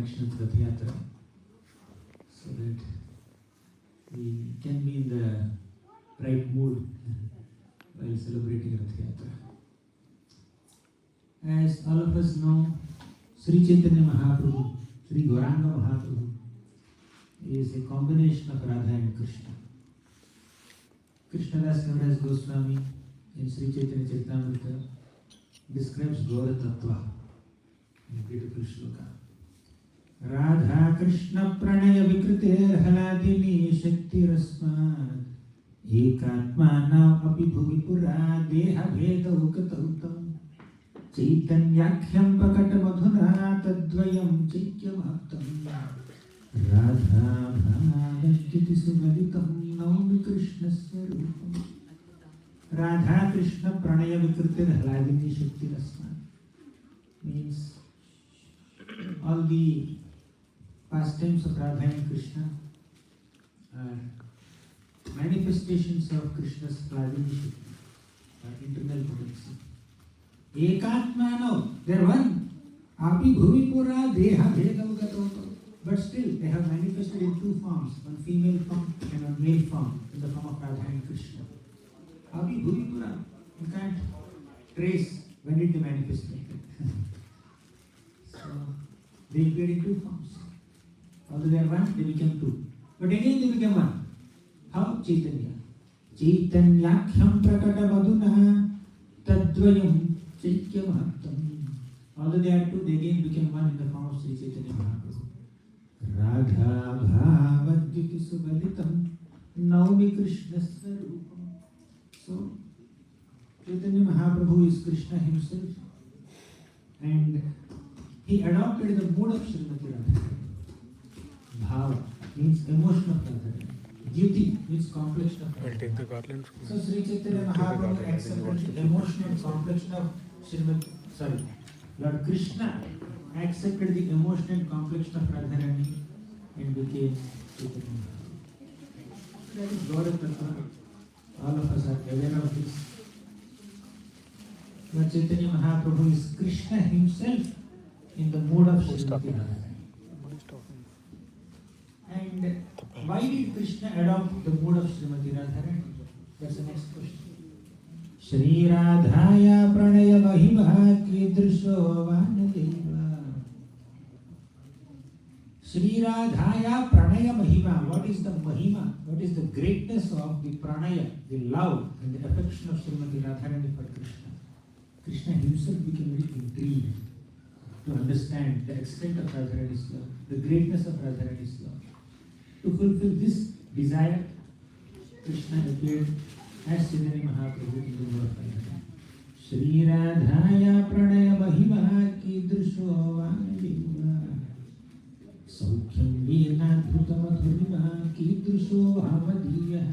Action Rath Yatra, so that we can be in the right mood while celebrating Rath Yatra. As all of us know, Sri Chaitanya Mahaprabhu, Sri Gauranga Mahaprabhu, is a combination of Radha and Krishna. Krishnadas Kaviraj Goswami in Sri Chaitanya Charitamrita describes Gaura Tattva in a beautiful shloka. Radha Krishna Pranaya Vikritir Haladini Shaktirasmat Ekatmana Api Bhuvipura Deha Bheda Ukatautam Chaitanyakhyam Pakata Madhuna Tadvayam Chaikyamhaptam Radha Bhavajyati Sumalitam Naumi Krishna Swarupam. Radha Krishna Pranaya Vikritir Haladini Shaktirasmat means all the pastimes of Radha and Krishna are manifestations of Krishna's Hladini Shakti, or internal potency. Ekatmano, they are one. Api Bhuvipura Deha Bhedam Gatoto. But still, they have manifested in two forms, one female form and one male form, in the form of Radha and Krishna. Api Bhuvipura, you can't trace when did they manifest like that. So, they appeared in two forms. Although they are one, they became two. But again they became one. How? Chaitanya. Chaitanyakhyam prakata madhuna tadvayam chaikyamhaptam. Although they are two, they again became one in the form of Sri Chaitanya Mahaprabhu. Radha bhavadhyati subalitam naumi Krishna swarupam. So, Chaitanya Mahaprabhu is Krishna himself, and he adopted the mood of Srimati Radha. Bhava means emotion of Radha. Duty means complexion of Radha. I'll take the garland. So Sri Chaitanya Mahaprabhu accepted the emotion and complexion of Lord Krishna accepted the emotion and complexion of Radharani and became Chaitanya Mahaprabhu. That is Gaura Tattva. All of us are aware of this. Lord Chaitanya Mahaprabhu is Krishna himself in the mood of Srimati Radha. And why did Krishna adopt the mood of Srimati Radharani? That's the next question. Shri Radhaya Pranaya Mahima Kidrisho Vanadeva. Shri Radhaya Pranaya Mahima. What is the Mahima? What is the greatness of the Pranaya, the love and the affection of Srimati Radharani for Krishna? Krishna himself became very intrigued to understand the extent of Radharani's love, the greatness of Radharani's love. To fulfill this desire, Krishna appeared as Chaitanya Mahaprabhu in the world of Radha. Shri Radhaya Pranaya Mahima Kidrisho Vanadeva Saukhyam Yena Dhutamadhurima Kidrisho Hamadiya.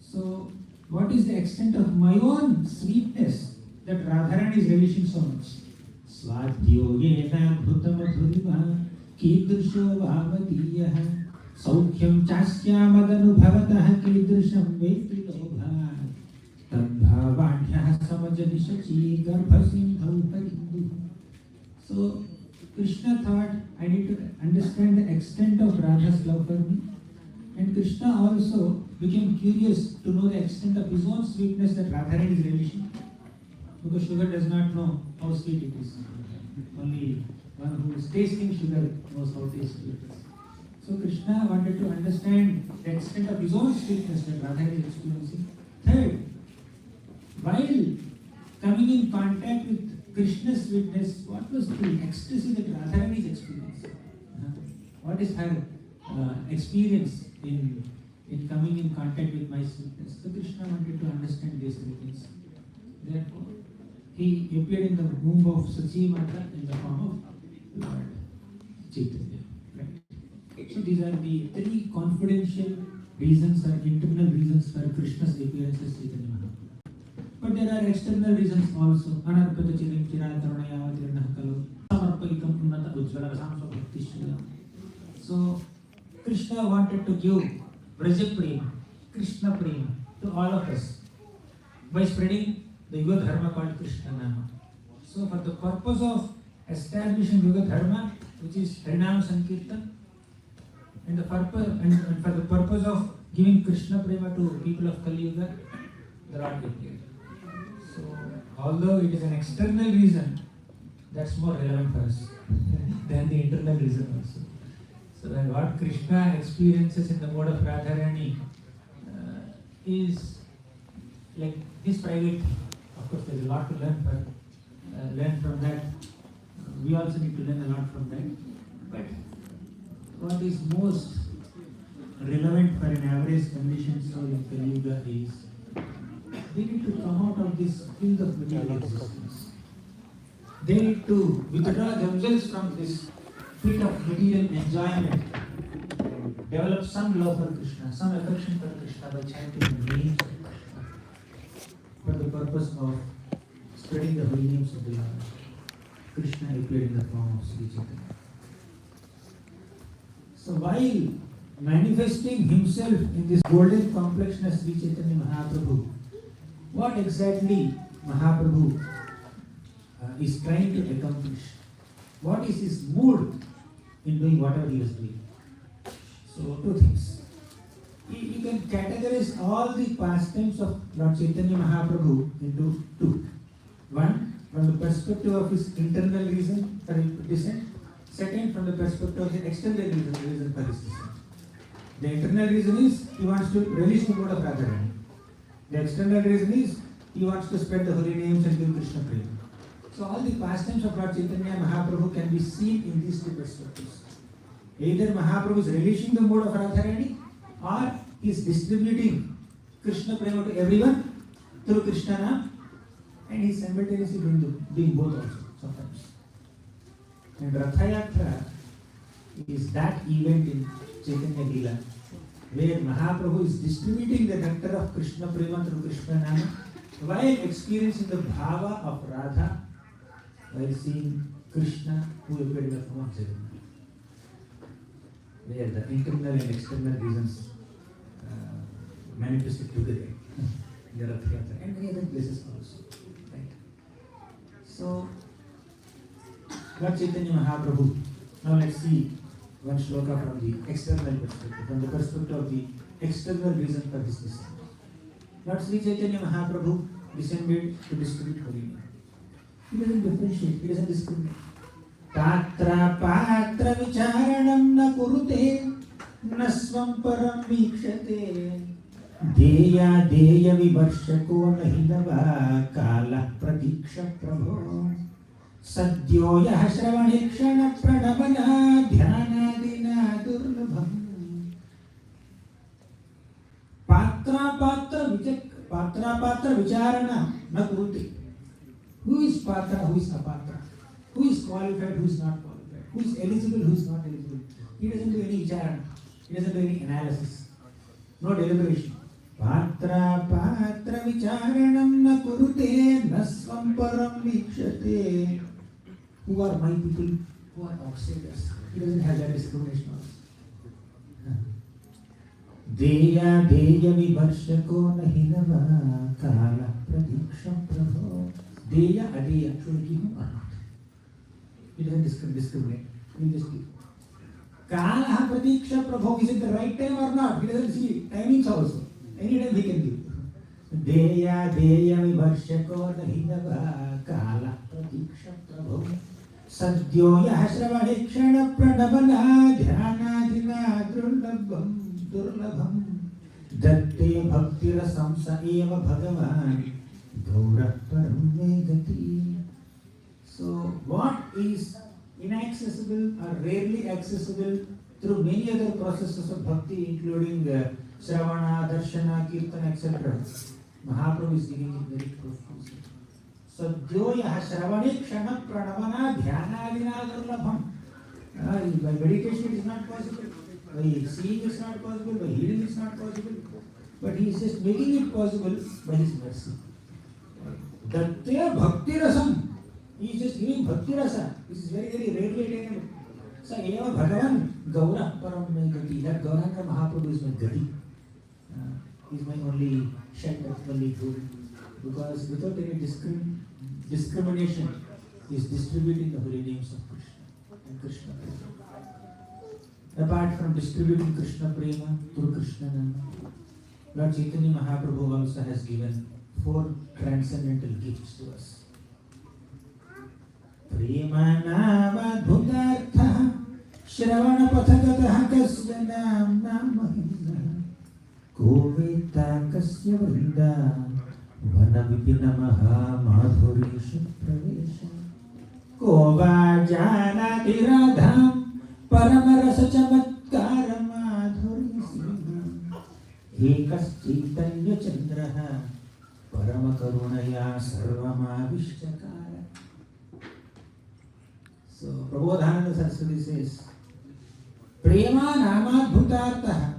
So, what is the extent of my own sweetness that Radharani is relishing so much? Swadhyo Yena Dhutamadhurima Kidrisho Hamadiya Saukhyam Chasya Madanu Bhavatah Kidrisham Veti Lobha Tadbhavadhyah Samajani Shachi Garbhasindhau Harindu. So Krishna thought, I need to understand the extent of Radha's love for me. And Krishna also became curious to know the extent of his own sweetness that Radharani is relishing. Because sugar does not know how sweet it is. Only one who is tasting sugar knows how tasty it is. So Krishna wanted to understand the extent of his own sweetness that Radha is experiencing. Third, while coming in contact with Krishna's sweetness, what was the ecstasy that Radharani is experiencing? What is her experience in coming in contact with my sweetness? So Krishna wanted to understand these three things. Therefore, he appeared in the womb of Sachi Mata in the form of Lord Chaitanya. So these are the three confidential reasons or internal reasons for Krishna's appearance as Chaitanya Mahaprabhu. But there are external reasons also. Anarpata chirim chiraya tarunaya vatirnah kalu samarpayikam unnata ujjvala rasamsa bhakti shriya. So Krishna wanted to give Braja Prema, Krishna Prema to all of us by spreading the Yuga Dharma called Krishna Nama. So for the purpose of establishing Yuga Dharma, which is Harinam Sankirtan, and for the purpose of giving Krishna Prema to people of Kali Yuga, the Lord appeared. So, although it is an external reason, that's more relevant for us than the internal reason also. So, when what Krishna experiences in the mode of Radharani is like his private. Of course, there's a lot to learn from that. We also need to learn a lot from that. But what is most relevant for an average conditioned soul in Kali Yuga is they need to come out of this field of material existence. They need to withdraw themselves from this field of material enjoyment and develop some love for Krishna, some affection for Krishna by chanting the names of Krishna for the purpose of spreading the holy names of the Lord. Krishna appeared in the form of Sri Chaitanya. So while manifesting himself in this golden complexion as Sri Chaitanya Mahaprabhu, what exactly Mahaprabhu is trying to accomplish? What is his mood in doing whatever he was doing? So two things. You can categorize all the pastimes of Lord Chaitanya Mahaprabhu into two. One, from the perspective of his internal reason for his descent. Second, from the perspective of the external reason for his descent. The internal reason is he wants to relish the mode of Radharani. The external reason is he wants to spread the holy names and give Krishna Prema. So all the pastimes of Lord Chaitanya Mahaprabhu can be seen in these two perspectives. Either Mahaprabhu is relishing the mode of Radharani, or he is distributing Krishna Prema to everyone through Krishna Nam, and he is simultaneously doing both also sometimes. And Ratha Yatra is that event in Chaitanya Leela where Mahaprabhu is distributing the nectar of Krishna Prema through Krishna Nama while experiencing the bhava of Radha, while seeing Krishna who appeared in the form of Jagannath. Where the internal and external reasons manifested together in the Ratha Yatra and many other places also. Right? So, Lord Chaitanya Mahaprabhu. Now let's see one shloka from the external perspective, from the perspective of the external reason for his descent. Lord Sri Chaitanya Mahaprabhu descended to distribute holy name. He doesn't differentiate, he doesn't discriminate. Tatra patra vicharanam na kurute na swam param vikshate deya deya vivarshako nahinava kala pradiksha prabho sadyo yah shravanekshana pranavana dhyanadina durlabham. Patra vicharana na kurute. Who is patra, who is apatra? Who is qualified, who is not qualified? Who is eligible, who is not eligible? He doesn't do any vicharana. He doesn't do any analysis. No deliberation. Patra vicharanam na kurute na swam param vikshate. Who are my people? Who are outsiders? He doesn't have that discrimination also. Deya vivarshako nahinava kala pradiksha prabho. Deya adeya. Should we give him or not? He doesn't discriminate. He just give. Kala pradiksha prabho. Is it the right time or not? He doesn't see timings also. Anytime he can give. Deya vivarshako nahinava kala pradiksha prabho. Sadyo yah shravanekshana pranavana dhyanadina durlabham datte bhaktirasam sa eva bhagavan gaura param megati. So what is inaccessible or rarely accessible through many other processes of bhakti, including Shravana, Darshana, Kirtana, etc. Mahaprabhu is giving it very profusely. Sadyo yah shravanekshana pranavana dhyanadina durlabham. By meditation it is not possible. By seeing it is not possible. By hearing it is not possible. But he is just making it possible by his mercy. Datte bhakti rasam. He is just giving bhakti rasa. This is very, very rarely attainable. Sa eva bhagavan gaura param megati. That Gauranga Mahaprabhu is my gati. He is my only shelter, only good. Because without any discrimination, he is distributing the holy names of Krishna. And Krishna Prema. Apart from distributing Krishna Prema through Krishna Nama, Lord Chaitanya Mahaprabhu also has given 4 transcendental gifts to us. Prema nama bhutartha Shravana pathagataha kasya namna mahina Goveta kasya vrinda Vana vipinamaha madhurisha pravesha Kova janati radham Paramarasa chamatkara madhurisha Ekas chaitanya chandraha Paramakarunaya sarvamavishchakara. So, Prabodhananda Saraswati says, Prema nama bhutartaha.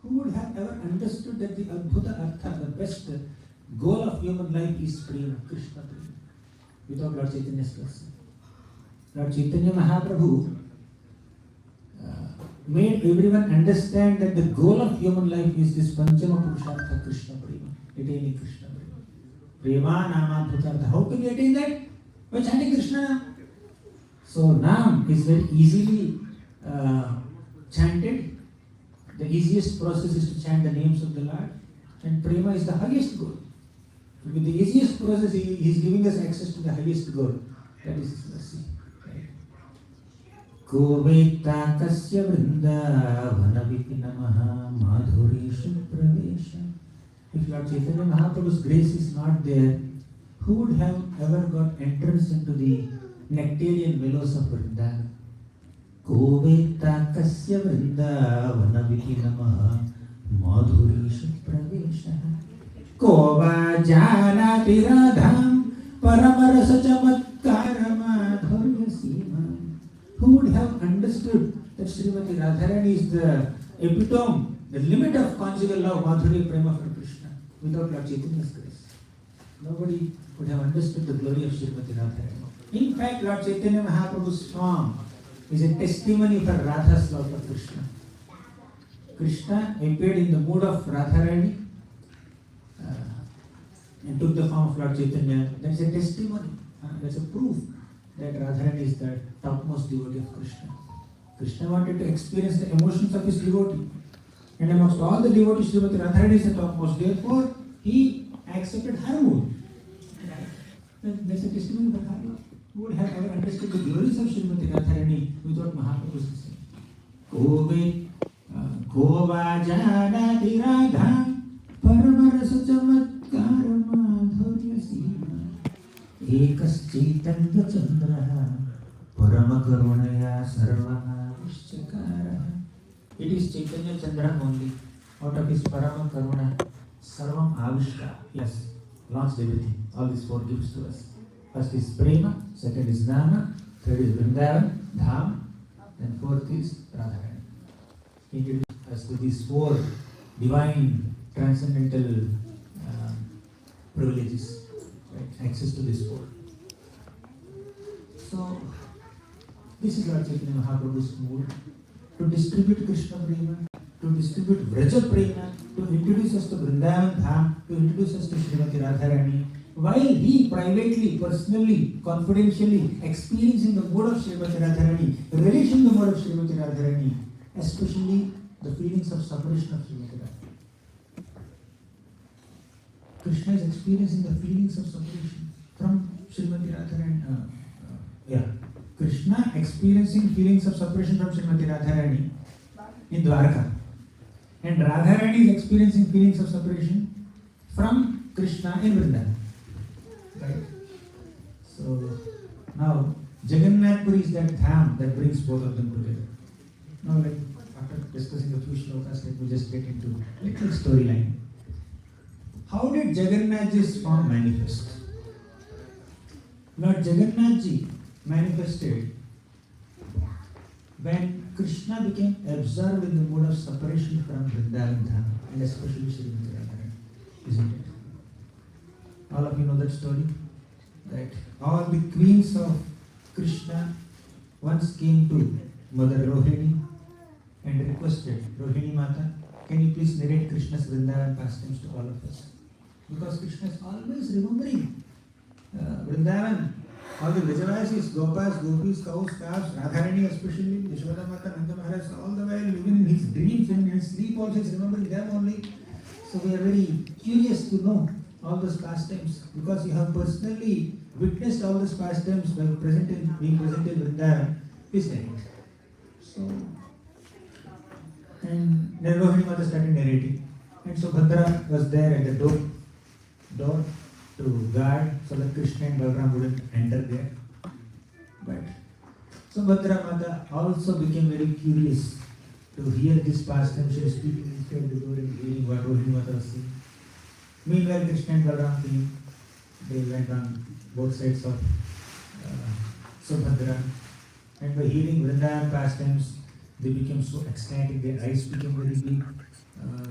Who would have ever understood that the Adbhuta Artha, the best goal of human life is Prema, Krishna Prema, without Lord Chaitanya's blessing? Lord Chaitanya Mahaprabhu made everyone understand that the goal of human life is this Panchama Purushartha Krishna Prema, attaining Krishna Prema. Prema nama bhutartha. How can you attain that? By chanting Krishna. So Nam is very easily chanted. The easiest process is to chant the names of the Lord, and Prema is the highest goal. With the easiest process, he is giving us access to the highest goal. That is His mercy. Goveta kasya vrinda vanavipinamaha madhurisha pravesha. If Lord Chaitanya Mahaprabhu's grace is not there, who would have ever got entrance into the nectarian willows of Vrindavan? Goveta kasya vrinda vanavipinamaha madhurisha pravesha. Kova janati radham paramarasa chamatkara madhurya sima. Who would have understood that Srimati Radharani is the epitome, the limit of conjugal love, Madhurya Prema for Krishna, without Lord Chaitanya's grace? Nobody would have understood the glory of Srimati Radharani. In fact, Lord Chaitanya Mahaprabhu's form is a testimony for Radha's love for Krishna. Krishna appeared in the mood of Radharani and took the form of Lord Chaitanya. That's a testimony, that's a proof that Radharani is the topmost devotee of Krishna. Krishna wanted to experience the emotions of his devotee. And amongst all the devotees, Srimati Radharani is the topmost. Therefore, he accepted her mood. That's a testimony for her love. Who would have ever understood the glories of Srimati Radharani without Mahaprabhu's blessing? Gova janati radha paramarasa chamatkara madhurya sima. Ekas chaitanya chandraha paramakarunaya sarvamavishchakara. It is Chaitanya Chandra only. Out of his paramakaruna, sarvam avishka. Yes, launched everything. All these 4 gifts to us. First is Prema, second is Nama, third is Vrindavan, Dham, and 4th is Radharani. He introduced us to these 4 divine transcendental privileges. Right? Access to this 4. So, this is Lord Chaitanya Mahaprabhu's mood to distribute Krishna Prema, to distribute Vraja Prema, to introduce us to Vrindavan Dham, to introduce us to Srimati Radharani, while he privately, personally, confidentially experiencing the mood of Srimati Radharani, relishing the mood of Srimati Radharani, especially the feelings of separation of Srimati Radharani. Krishna is experiencing the feelings of separation from Srimati Radharani. Krishna experiencing feelings of separation from Srimati Radharani in Dwarka. And Radharani is experiencing feelings of separation from Krishna in Vrindavan. Right? So now Jagannath Puri is that dham that brings both of them together. Now after discussing a few shlokas, let me just get into a little storyline. How did Jagannathji's form manifest? Lord Jagannathji manifested when Krishna became absorbed in the mood of separation from Vrindavan Dham, and especially Srimati Radharani, isn't it? All of you know that story? That all the queens of Krishna once came to Mother Rohini and requested, Rohini Mata, can you please narrate Krishna's Vrindavan pastimes to all of us? Because Krishna is always remembering Vrindavan All the Vrajavasis, Gopas, Gopis, cows, calves, Radharani especially, Yashoda Mata, Nanda Maharaj, all the while even in his dreams and in his sleep also is remembering them only. So we are very curious to know all those pastimes because you have personally witnessed all those pastimes by being present in Vrindavan. Please narrate. So, and then Rohini Mata started narrating. And so Bhadra was there at the door to guard so that Krishna and Balaram wouldn't enter there. But so Bhadra Mata also became very curious to hear this pastime. She was speaking inside the door and hearing what Rohini Mata was saying. Meanwhile, Krishna and Balaram came. They went on both sides of Subhadra. And by hearing Vrindavan pastimes, they became so ecstatic. Their eyes became very big.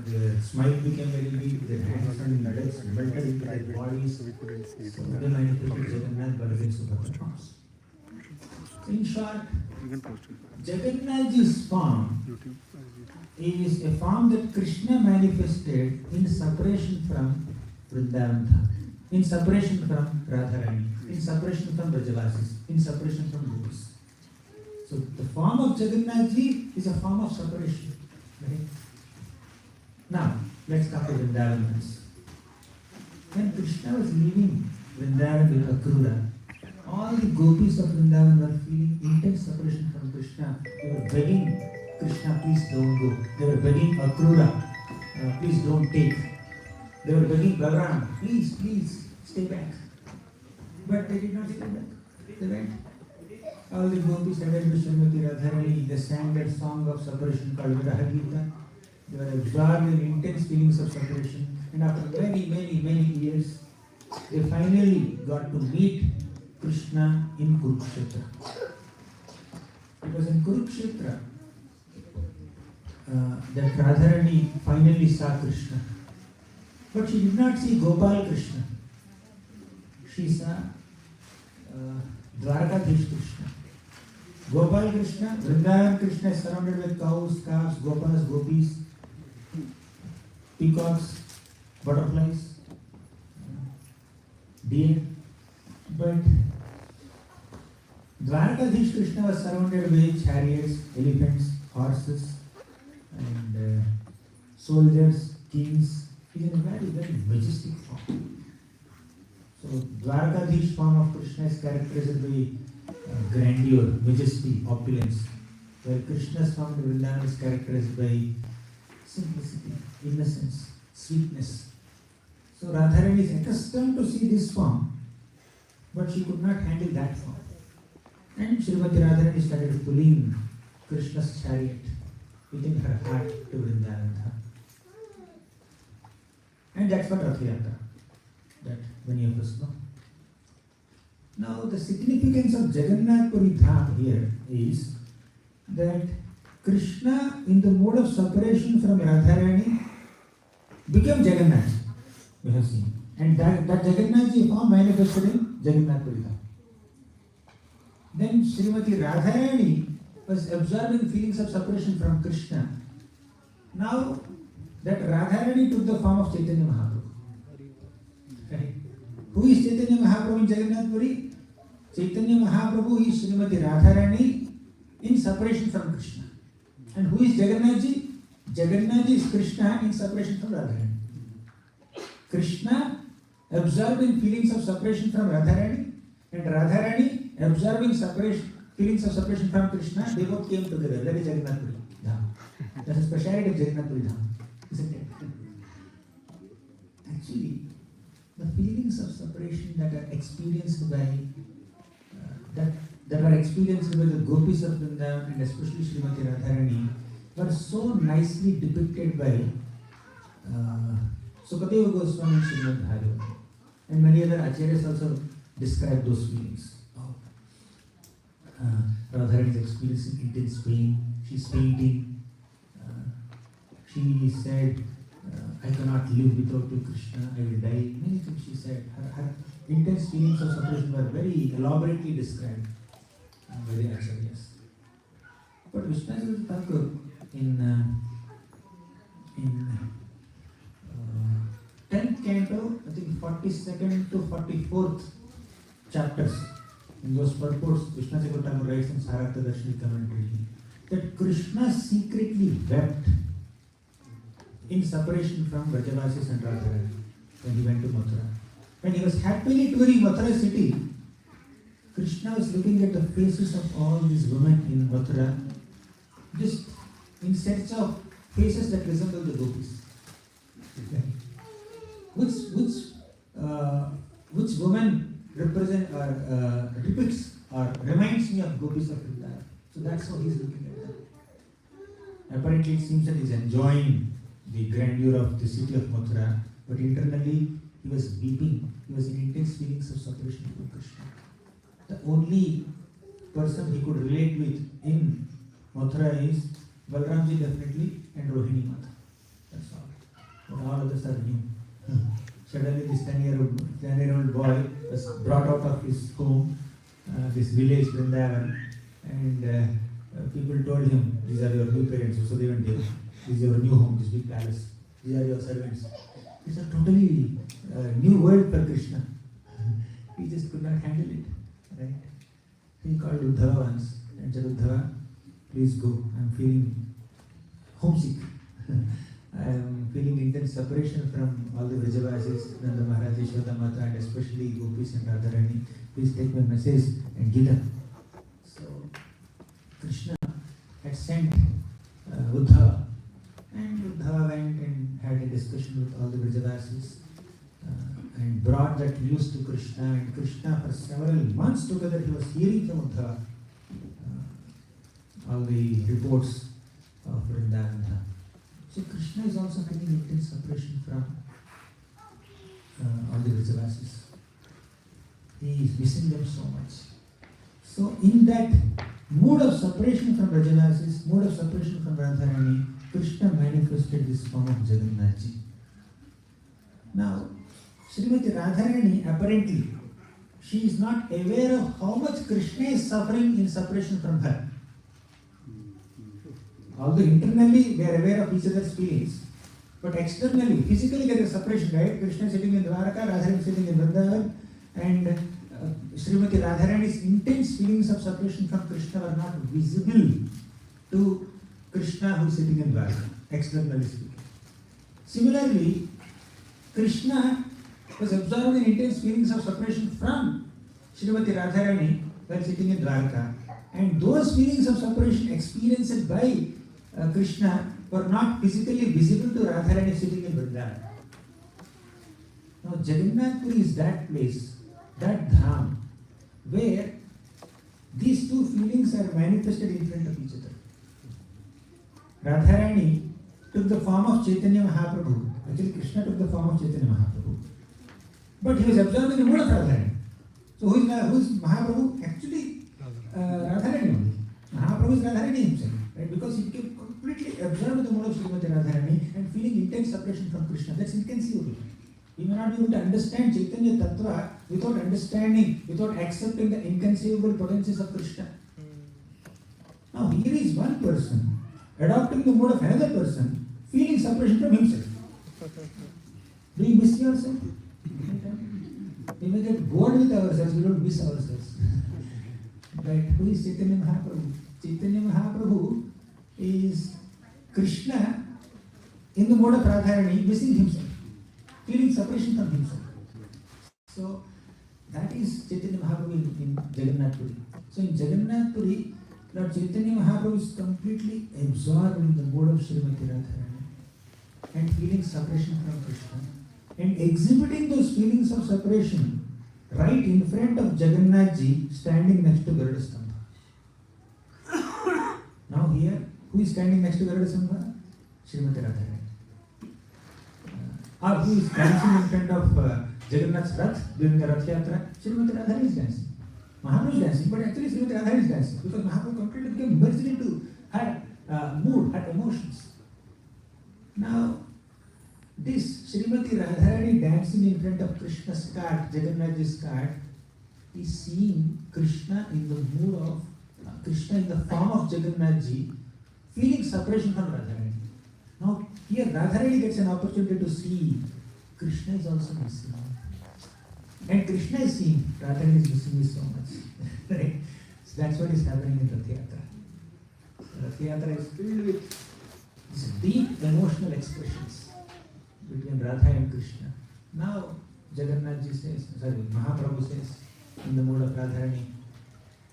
Their smile became very big, their hands and legs melted into their bodies. So they manifested Jagannath, Baladev, Subhadra. So in short, Jagannath's form is a form that Krishna manifested in separation from Vrindavan, in separation from Radharani, in separation from Vrajavasis, in separation from Gopis. So the form of Jagannath is a form of separation. Right? Now, let's come to Vrindavan once. When Krishna was leaving Vrindavan with Akrura, all the gopis of Vrindavan were feeling intense separation from Krishna. They were begging Krishna, please don't go. They were begging Akrura, please don't take. They were begging Balaram, please, stay back. But they did not stay back. They went. All the gopis headed with Srimati Radharani, they sang that song of separation called Viraha Gita. They were absorbed in intense feelings of separation. And after many years, they finally got to meet Krishna in Kurukshetra. It was in Kurukshetra that Radharani finally saw Krishna. But she did not see Gopal Krishna. She saw Dwarkadhish Krishna. Gopal Krishna, Vrindavan Krishna is surrounded with cows, calves, gopas, gopis, peacocks, butterflies, deer. But Dwarkadhish Krishna was surrounded with chariots, elephants, horses, and soldiers, kings. He is in a very majestic form. So Dwarkadhish form of Krishna is characterized by grandeur, majesty, opulence, while Krishna's form in Vrindavan is characterized by simplicity, innocence, sweetness. So Radharani is accustomed to see this form, but she could not handle that form. And Srimati Radharani started pulling Krishna's chariot within her heart to Vrindavan. And that's what Rath Yatra, that many of us know. Now the significance of Jagannath Puri Dham here is that Krishna in the mode of separation from Radharani became Jagannath, we have seen. And that Jagannath ji form manifested in Jagannath Puri Dham. Then Srimati Radharani was absorbing feelings of separation from Krishna. Now that Radharani took the form of Chaitanya Mahaprabhu. Right? Who is Chaitanya Mahaprabhu in Jagannath Puri? Chaitanya Mahaprabhu is Srimati Radharani in separation from Krishna. And who is Jagannath ji? Jagannath ji is Krishna in separation from Radharani. Krishna absorbing feelings of separation from Radharani, and Radharani absorbing feelings of separation from Krishna. They both came together. That is Jagannath Puri Dham. That's a speciality of Jagannath Puri Dham, isn't it? Actually, the feelings of separation that are experienced by that were experienced by the gopis of Vrindavan and especially Srimati Radharani were so nicely depicted by Sukadeva Goswami and Srimad Bhagavatam. And many other acharyas also describe those feelings. Radharani is experiencing intense pain. She's fainting. She said, I cannot live without you, Krishna. I will die. Many things she said. Her intense feelings of separation were very elaborately described by the acharyas. But Vishnu Thakur in 10th canto, I think 42nd to 44th chapters, in those purports, Krishna Chakravarti writes in Sarartha Darshini commentary that Krishna secretly wept in separation from Vrajavasis and Radharani when he went to Mathura. When he was happily touring Mathura city, Krishna was looking at the faces of all these women in Mathura, just in search of faces that resemble the gopis. Which woman represent or depicts or reminds me of gopis of Vrindavan? So that's how he's looking at them. Apparently, it seems that he's enjoying the grandeur of the city of Mathura, but internally he was weeping. He was in intense feelings of separation from Krishna. The only person he could relate with in Mathura is Balramji definitely and Rohini Mata. That's all. But all others are new. Suddenly this 10-year-old boy was brought out of his home, this village Vrindavan, and people told him, these are your new parents, so they went there. This is your new home, this big palace. These are your servants. It's a totally new world for Krishna. He just could not handle it. Right? He called Uddhava once and said, Uddhava, please go. I'm feeling homesick. I am feeling intense separation from all the Vrajavasis, Nanda Maharaj, Yashoda Mata, and especially Gopis and Radharani. Please take my message and give them. So Krishna had sent Uddhava, and Uddhava went and had a discussion with all the Vrajavasis and brought that news to Krishna. And Krishna, for several months together, he was hearing from Uddhava all the reports of Vrindavan. So Krishna is also feeling intense separation from all the Vrajavasis. He is missing them so much. So in that mood of separation from Vrajavasis, mood of separation from Radharani, Krishna manifested this form of Jagannathji. Now, Srimati Radharani, apparently, she is not aware of how much Krishna is suffering in separation from her. Although internally they are aware of each other's feelings, but externally, physically there is separation, right? Krishna is sitting in Dwaraka, Radharani is sitting in Vrindavan, and Srimati Radharani's intense feelings of separation from Krishna were not visible to Krishna who is sitting in Dwaraka, externally speaking. Similarly, Krishna was absorbed in intense feelings of separation from Srimati Radharani while sitting in Dwaraka, and those feelings of separation experienced by Krishna were not physically visible to Radharani sitting in Vrindavan. Now Jagannath Puri is that place, that dham, where these two feelings are manifested in front of each other. Radharani took the form of Chaitanya Mahaprabhu. Actually, Krishna took the form of Chaitanya Mahaprabhu. But he was absorbed in the mood of Radharani. So who is Mahaprabhu? Actually, Radharani only. Mahaprabhu is Radharani himself. Right? Because he became completely absorbed in the mood of Srimati Radharani and feeling intense separation from Krishna. That's inconceivable. We may not be able to understand Chaitanya Tattva without understanding, without accepting the inconceivable potencies of Krishna. Now here is one person adopting the mood of another person, feeling separation from himself. Do you miss yourself? We may get bored with ourselves, we don't miss ourselves. Right? Who is Chaitanya Mahaprabhu? Chaitanya Mahaprabhu is Krishna in the mode of Radharani, missing himself, feeling separation from himself. So that is Chaitanya Mahaprabhu in Jagannath Puri. So in Jagannath Puri, Lord Chaitanya Mahaprabhu is completely absorbed in the mode of Srimati Radharani and feeling separation from Krishna and exhibiting those feelings of separation right in front of Jagannathji standing next to Garuda Stambha. Now here, who is standing next to Garuda Stambha? Srimati Radharani. Or who is dancing in front of Jagannath's Rath during the Rath Yatra? Srimati Radharani is dancing. Mahaprabhu is dancing, but actually Srimati Radharani is dancing because Mahaprabhu completely became immersed into her mood, her emotions. Now, this Srimati Radharani dancing in front of Krishna's cart, Jagannath's cart, is seeing Krishna in the mood of Krishna in the form of Jagannathji, feeling separation from Radharani. Now, here Radharani gets an opportunity to see Krishna is also missing. And Krishna is seeing, Radharani is missing me so much. Right? So that's what is happening in Rath Yatra. So Rath Yatra is filled with these deep emotional expressions between Radha and Krishna. Now, Jagannath ji says, Mahaprabhu says, in the mood of Radharani,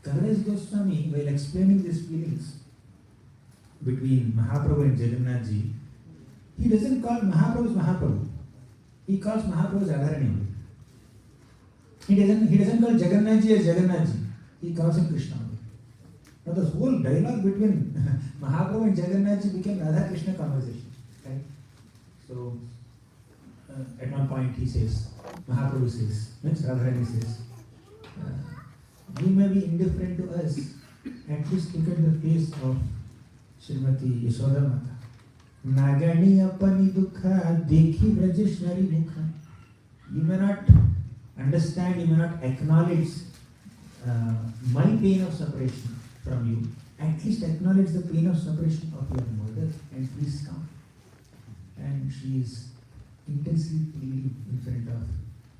Kaviraj Goswami, while explaining these feelings between Mahaprabhu and Jagannath ji, he doesn't call Mahaprabhu as Mahaprabhu. He calls Mahaprabhu as Radharani. He doesn't call Jagannath ji as Jagannath ji. He calls him Krishna. Now the whole dialogue between Mahaprabhu and Jagannath ji became Radha Krishna conversation. Right? So at one point he says, Mahaprabhu says, means Radharani says, you may be indifferent to us, at least look at the face of Srimati Yashoda Mata. Nagani apani dukha, dekhi brajeshwari mukha. You may not understand, you may not acknowledge my pain of separation from you. At least acknowledge the pain of separation of your mother and please come. And she is intensely pleading in front of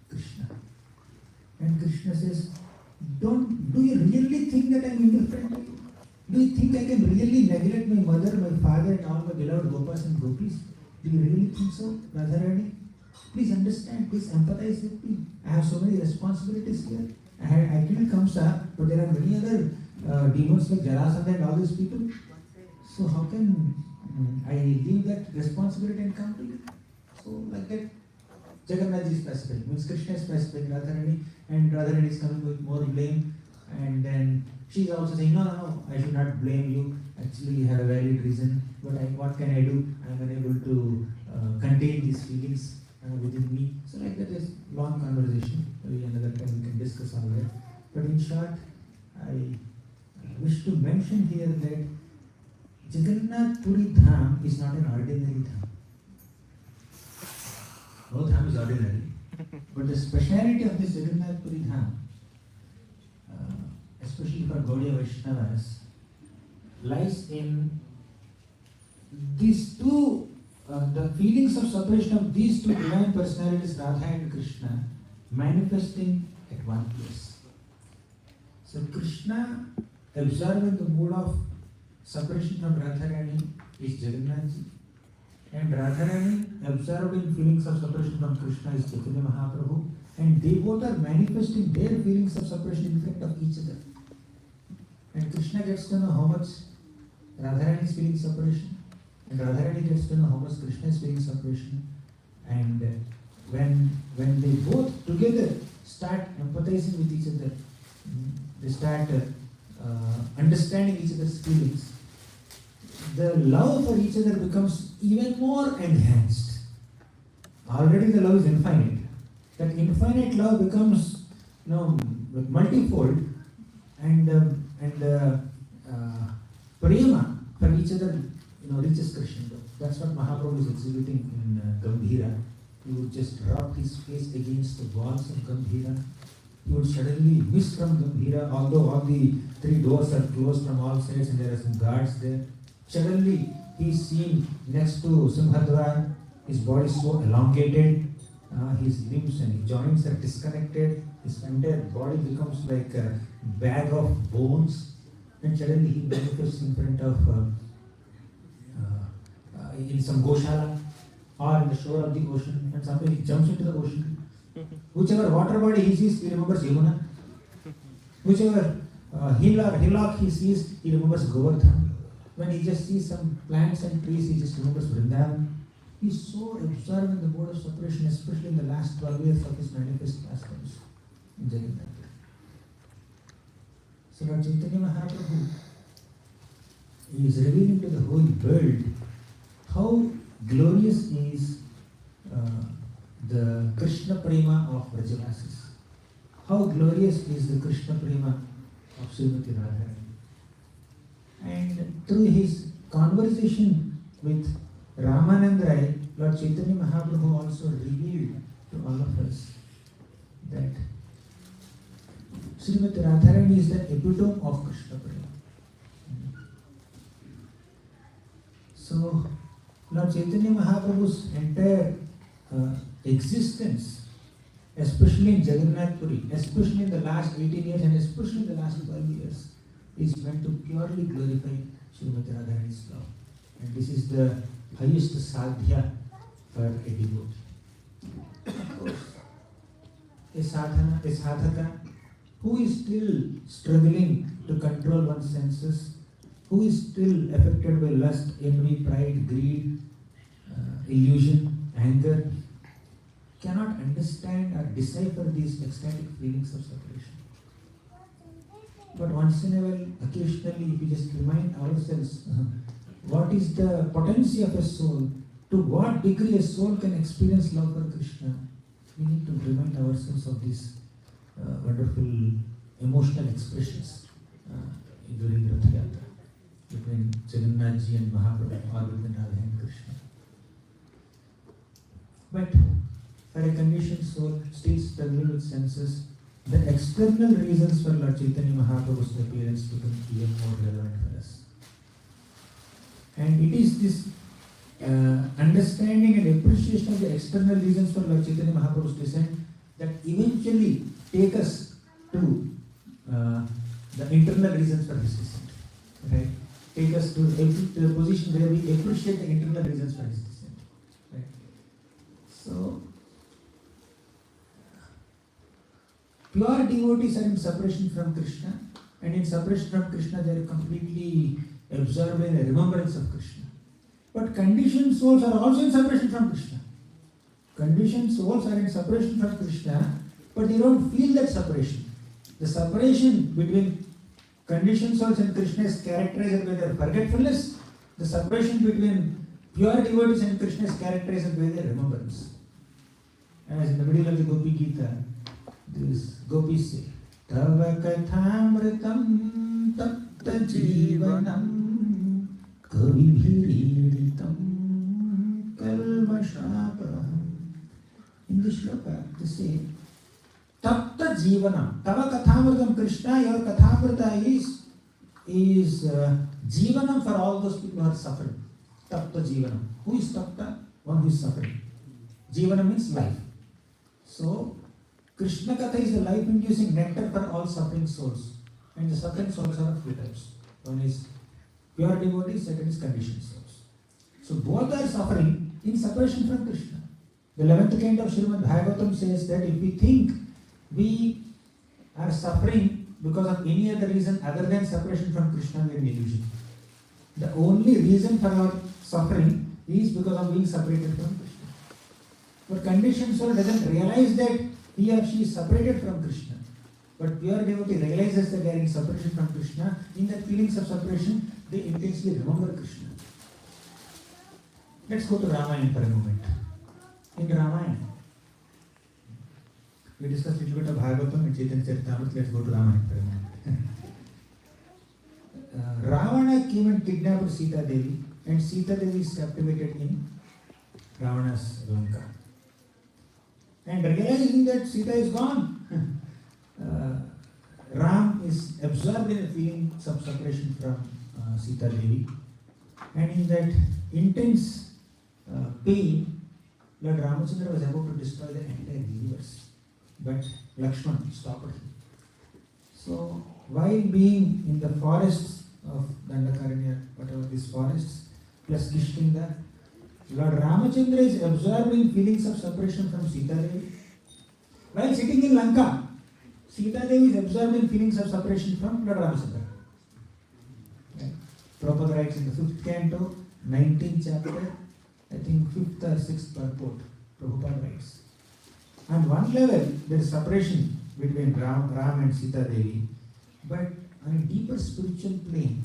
Krishna. And Krishna says, do you really think that I am indifferent to you? Do you think I can really neglect my mother, my father and all my beloved Gopas and Gopis? Do you really think so, Radharani? Please understand, please empathize with me. I have so many responsibilities here. I killed Kamsa, but there are many other demons like Jarasandha and all these people. So how can I leave that responsibility and come to you? So like that, Jagannath is specific, means Krishna is specific, Radharani, and Radharani is coming with more blame, and then she is also saying, no, I should not blame you. Actually, you have a valid reason, but what can I do? I am unable to contain these feelings within me. So like that is long conversation. Maybe another time we can discuss all that. But in short, I wish to mention here that Jagannath Puri Dham is not an ordinary dham. No dham is ordinary, but the speciality of this Jagannath Puri Dham, especially for Gaudiya Vaishnavas, lies in these two, the feelings of separation of these two divine personalities, Radha and Krishna, manifesting at one place. So Krishna, absorbed in the mood of separation from Radharani, is Jagannath ji, and Radharani, absorbed in feelings of separation from Krishna, is Chaitanya Mahaprabhu, and they both are manifesting their feelings of separation in front of each other. And Krishna gets to know how much Radharani is feeling separation, and Radharani gets to know how much Krishna is feeling separation. And when they both together start empathizing with each other, they start understanding each other's feelings, the love for each other becomes even more enhanced. Already the love is infinite. That infinite love becomes, multifold, and prema for each other, reaches Krishna. That's what Mahaprabhu is exhibiting in Gambhira. He would just rub his face against the walls of Gambhira. He would suddenly miss from Gambhira, although all the three doors are closed from all sides and there are some guards there. Suddenly he is seen next to Simhadwar. His body is so elongated, his limbs and his joints are disconnected. His entire body becomes like a bag of bones. And suddenly he manifests in front of, in some Goshala or in the shore of the ocean, and sometimes he jumps into the ocean. Whichever water body he sees, he remembers Yamuna. Whichever hillock he sees, he remembers Govardhan. When he just sees some plants and trees, he just remembers Vrindavan. He is so absorbed in the mode of separation, especially in the last 12 years of his manifest pastimes in Jagannath. So Lord Chaitanya Mahaprabhu is revealing to the whole world how glorious is the Krishna Prema of Vrajavasis. How glorious is the Krishna Prema of Srimati Radharani. And through his conversation with Ramanand Rai, Lord Chaitanya Mahaprabhu also revealed to all of us that Srimati Radharani is the epitome of Krishna Prema. So, Lord Chaitanya Mahaprabhu's entire existence especially in Jagannath Puri, especially in the last 18 years and especially in the last 12 years, is meant to purely glorify Srimati Radharani's love. And this is the highest sadhya for a devotee. Of course, a sadhaka who is still struggling to control one's senses, who is still affected by lust, envy, pride, greed, illusion, anger, cannot understand or decipher these ecstatic feelings of separation. But once in a while, occasionally, if we just remind ourselves what is the potency of a soul, to what degree a soul can experience love for Krishna, we need to remind ourselves of these wonderful emotional expressions during Rath Yatra between Jagannath Ji and Mahaprabhu, or between Radha and Krishna. But for a conditioned soul still struggling with senses, the external reasons for Lord Chaitanya Mahaprabhu's appearance become even more relevant for us. And it is this understanding and appreciation of the external reasons for Lord Chaitanya Mahaprabhu's descent that eventually take us to the internal reasons for his descent. Right? Take us to the position where we appreciate the internal reasons for his descent. Right? So, pure devotees are in separation from Krishna, and in separation from Krishna they are completely absorbed in a remembrance of Krishna. But conditioned souls are also in separation from Krishna. Conditioned souls are in separation from Krishna, but they don't feel that separation. The separation between conditioned souls and Krishna is characterized by their forgetfulness. The separation between pure devotees and Krishna is characterized by their remembrance. As in the middle of the Gopi Gita, these gopis say, Tava kathamritam tapta jivanam kavibhiritam kalmashapaham. In this shloka, they say, Tapta jivanam. Tava kathamritam Krishna, your kathamrita is jivanam for all those people who are suffering. Tapta jivanam. Who is tapta? One who is suffering. Jivanam means life. So, Krishna Katha is the life-inducing nectar for all suffering souls. And the suffering souls are of two types. One is pure devotees, second is conditioned souls. So both are suffering in separation from Krishna. The 11th canto of Srimad Bhagavatam says that if we think we are suffering because of any other reason other than separation from Krishna, we are in illusion. The only reason for our suffering is because of being separated from Krishna. But conditioned soul doesn't realize that he or she is separated from Krishna. But pure devotee realizes that they are in separation from Krishna. In that feelings of separation, they intensely remember Krishna. Let's go to Ramayana for a moment. In Ramayana, we discussed a little bit of Bhagavatam and Chaitanya Charitamrita. Let's go to Ramayana for a moment. Ravana came and kidnapped Sita Devi, and Sita Devi is captivated in Ravana's Lanka. And realizing that Sita is gone, Ram is absorbed in a feeling of separation from Sita Devi. And in that intense pain, Lord Ramachandra was about to destroy the entire universe. But Lakshman stopped him. So, while being in the forests of Dandakaranya, whatever these forests, plus Kishkinda, Lord Ramachandra is absorbing feelings of separation from Sita Devi. While sitting in Lanka, Sita Devi is absorbing feelings of separation from Lord Ramachandra. Right? Prabhupada writes in the 5th canto, 19th chapter, I think 5th or 6th purport, Prabhupada writes. On one level, there is separation between Ram and Sita Devi, but on a deeper spiritual plane,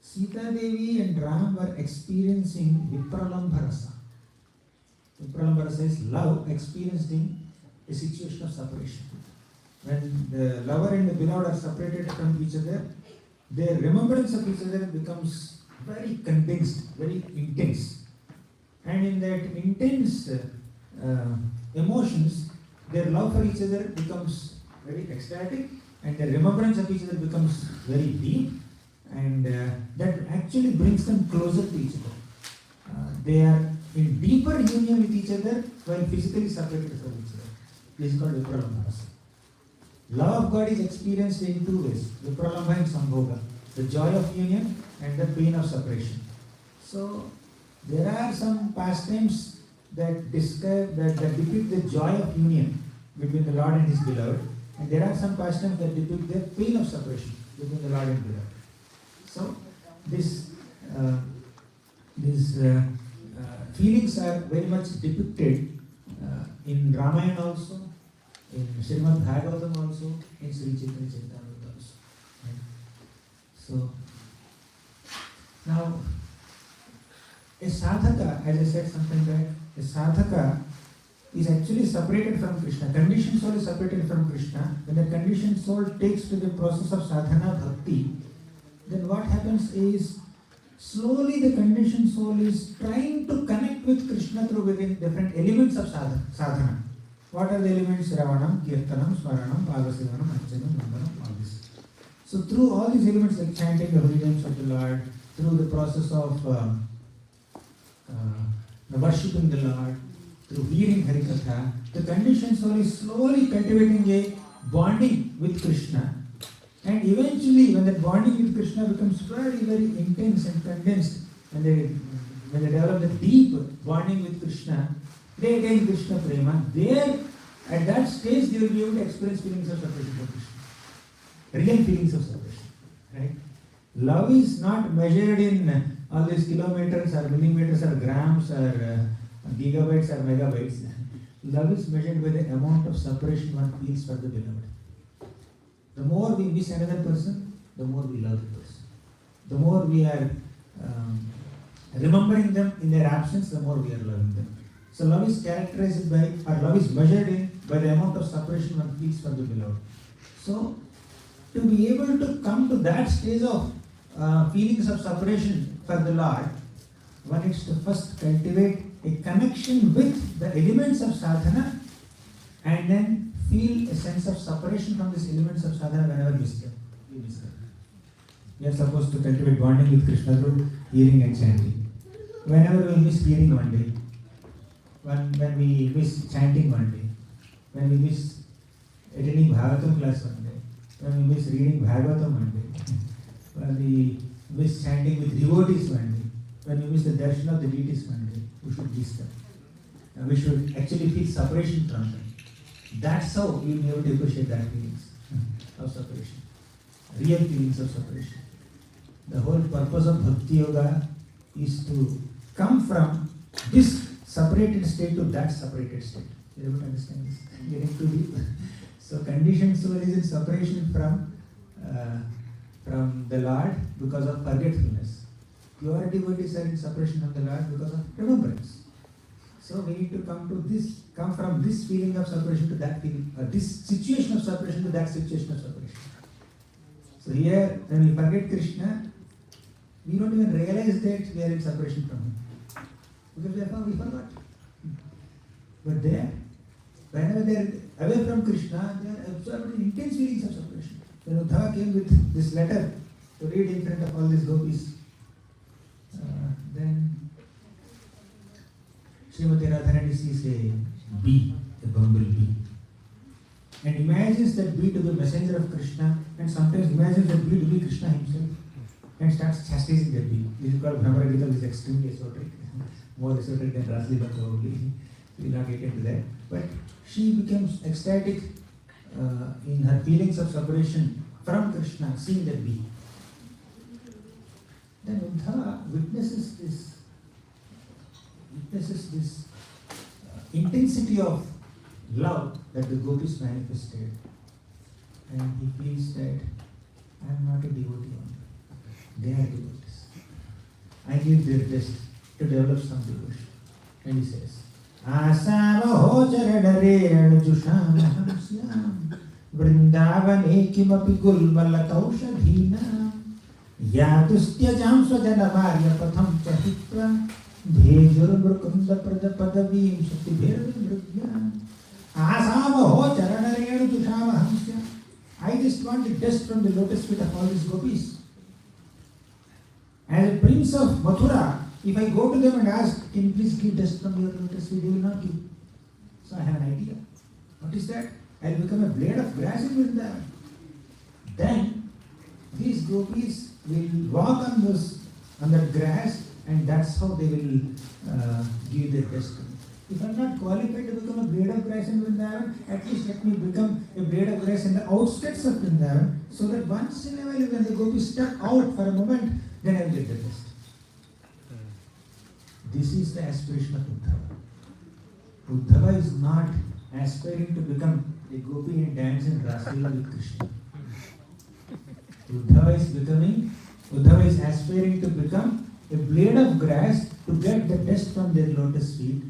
Sita Devi and Ram were experiencing Vipralambha Rasa. Vipralambha Rasa is love experienced in a situation of separation. When the lover and the beloved are separated from each other, their remembrance of each other becomes very condensed, very intense. And in that intense emotions, their love for each other becomes very ecstatic, and their remembrance of each other becomes very deep, and that actually brings them closer to each other. They are in deeper union with each other while physically separated from each other. This is called Vipralambha rasa. Love of God is experienced in two ways, Vipralambha and Sambhoga, the joy of union and the pain of separation. So there are some pastimes that depict the joy of union between the Lord and His beloved, and there are some pastimes that depict the pain of separation between the Lord and beloved. So these feelings are very much depicted in Ramayana also, in Srimad Bhagavatam also, in Sri Chaitanya Charitamrita also. Right? So now, a sadhaka, as I said sometime back, a sadhaka is actually separated from Krishna. Conditioned soul is separated from Krishna. When the conditioned soul takes to the process of sadhana bhakti, then what happens is slowly the conditioned soul is trying to connect with Krishna through within different elements of sadhana. What are the elements? Ravanam, Kirtanam, Smaranam, Padasevanam, Archanam, Vandanam, all this. So through all these elements like chanting the holy names of the Lord, through the process of worshipping the Lord, through hearing Harikatha, the conditioned soul is slowly cultivating a bonding with Krishna. And eventually, when that bonding with Krishna becomes very, very intense and condensed, when they develop the deep bonding with Krishna, they attain Krishna Prema. There, at that stage, they will be able to experience feelings of separation from Krishna. Real feelings of separation. Right? Love is not measured in all these kilometers or millimeters or grams or gigabytes or megabytes. Love is measured by the amount of separation one feels for the beloved. The more we miss another person, the more we love the person. The more we are remembering them in their absence, the more we are loving them. So love is characterized by, or love is measured by the amount of separation one feels for the beloved. So to be able to come to that stage of feelings of separation for the Lord, one needs to first cultivate a connection with the elements of sadhana and then feel a sense of separation from these elements of sadhana whenever we miss them. We are supposed to cultivate bonding with Krishna through hearing and chanting. Whenever we miss hearing one day, when we miss chanting one day, when we miss attending Bhagavatam class one day, when we miss reading Bhagavatam one day, when we miss chanting with devotees one day, when we miss the darshan of the deities one day, we should miss them. And we should actually feel separation from them. That's how we will be able to appreciate that feelings of separation. Real feelings of separation. The whole purpose of Bhakti Yoga is to come from this separated state to that separated state. You able to understand this? Getting too deep. So conditioned soul is in separation from the Lord because of forgetfulness. Pure devotees are in separation from the Lord because of remembrance. So we need to come from this feeling of separation to that feeling, this situation of separation to that situation of separation. So here, when we forget Krishna, we don't even realize that we are in separation from Him. Because we forgot. But there, whenever they are away from Krishna, they are absorbed in intense feelings of separation. When Uddhava came with this letter to read in front of all these gopis, then Srimati Radharani sees a bee, a bumblebee, and imagines that bee to be a messenger of Krishna, and sometimes imagines that bee to be Krishna himself, and starts chastising that bee. This is called Brahma Gita, which is extremely esoteric, more esoteric than Raslila probably. We will not get into that. But she becomes ecstatic in her feelings of separation from Krishna, seeing that bee. Then Uddhava witnesses this intensity of love that the gopis manifested, and he feels that I am not a devotee only. They are devotees. I need their best to develop some devotion. And he says, Asavaho charadare jusham hamsyam vrindavane kimapi gulmalataushadhina yadustyajam swajanavarya patham chahitra bhejurmrukunda pradapadaviim shaktibhervimrugya Asavaho charadare jusham hamsyam. I just want the dust from the lotus feet of all these gopis. As a prince of Mathura, If I go to them and ask, can you please give dust from your lotus feet, they will not give. So I have an idea. What is that? I will become a blade of grass in Vrindavan. Then these gopis will walk on that grass, and that's how they will give their destiny. If I am not qualified to become a blade of grass in Vrindavan, at least let me become a blade of grass in the outskirts of Vrindavan, so that once in a while when the gopis step out for a moment, then I will get the best. This is the aspiration of Uddhava. Uddhava is not aspiring to become a gopi and dance in Raslila with Krishna. Uddhava is aspiring to become a blade of grass to get the dust from their lotus feet,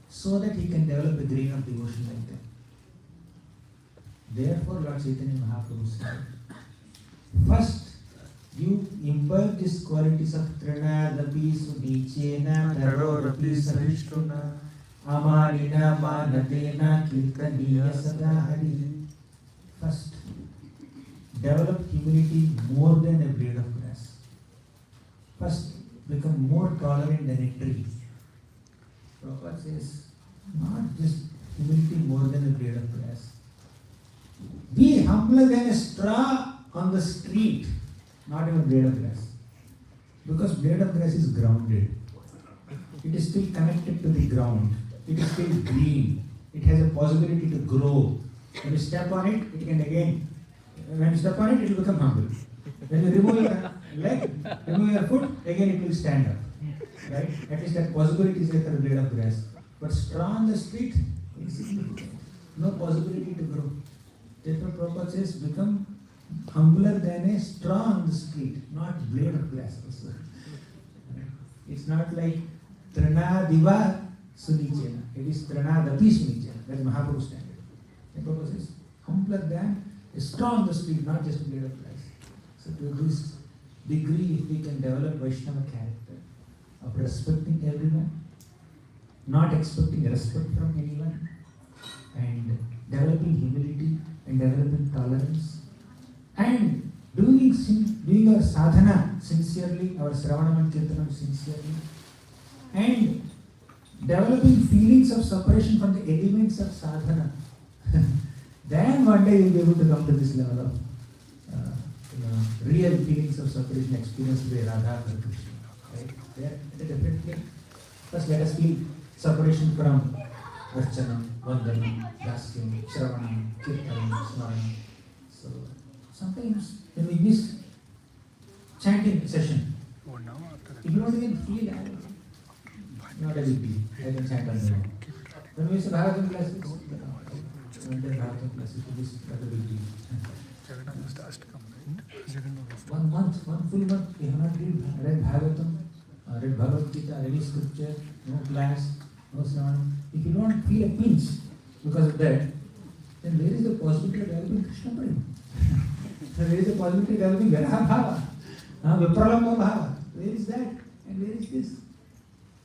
so that he can develop a grain of devotion like them. Therefore, Lord Chaitanya Mahaprabhu said, first, you imbibe these qualities of Trinadapi Sunichena Tarorapi Sahishtuna Amarina Manadena Kirtaniya Sadahari. First, develop humility more than a blade of grass. First, become more tolerant than a tree. Prabhupada says, not just humility more than a blade of grass. Be humbler than a straw on the street, not even a blade of grass. Because blade of grass is grounded. It is still connected to the ground. It is still green. It has a possibility to grow. When you step on it, it can again, when you step on it, it will become humble. When you remove your leg, remove your foot, again it will stand up. Right? At least that possibility is there for a blade of grass. But straw on the street, insignificant. No possibility to grow. Therefore Prabhupada says, become humbler than a straw on the street, not blade of grass also. It's not like Trinadiva Sunichena. It is Trinadapi Sunichena. That's Mahaprabhu standard. And Prabhupada says, humbler than a straw on the street, not just a blade of grass. So to this degree, if we can develop Vaishnava character of respecting everyone, not expecting respect from anyone, and developing humility and developing tolerance, and doing our sadhana sincerely, our Sravanam and Kirtanam sincerely, and developing feelings of separation from the elements of sadhana, then one day you will be able to come to this level of real feelings of separation experienced by Radha and Krishna. Right? There, definitely. First, let us feel separation from Archanam, Vandanam, Dasyam, Shravanam, Kirtanam, Smaranam. So, sometimes when we miss chanting session, if you don't even feel that, not a big deal. I can chant on the own. When we miss Bhagavatam classics, Bhagavatam classics, this is not a big deal. One full month, we have not read Bhagavatam, read Bhagavad Gita, any scripture, no class, no Sravanam. If you don't feel a pinch because of that, then where is the possibility of developing Krishna Prema? Where is the possibility of developing Viraha Bhava? Vipralambha Bhava? Where is that? And where is this?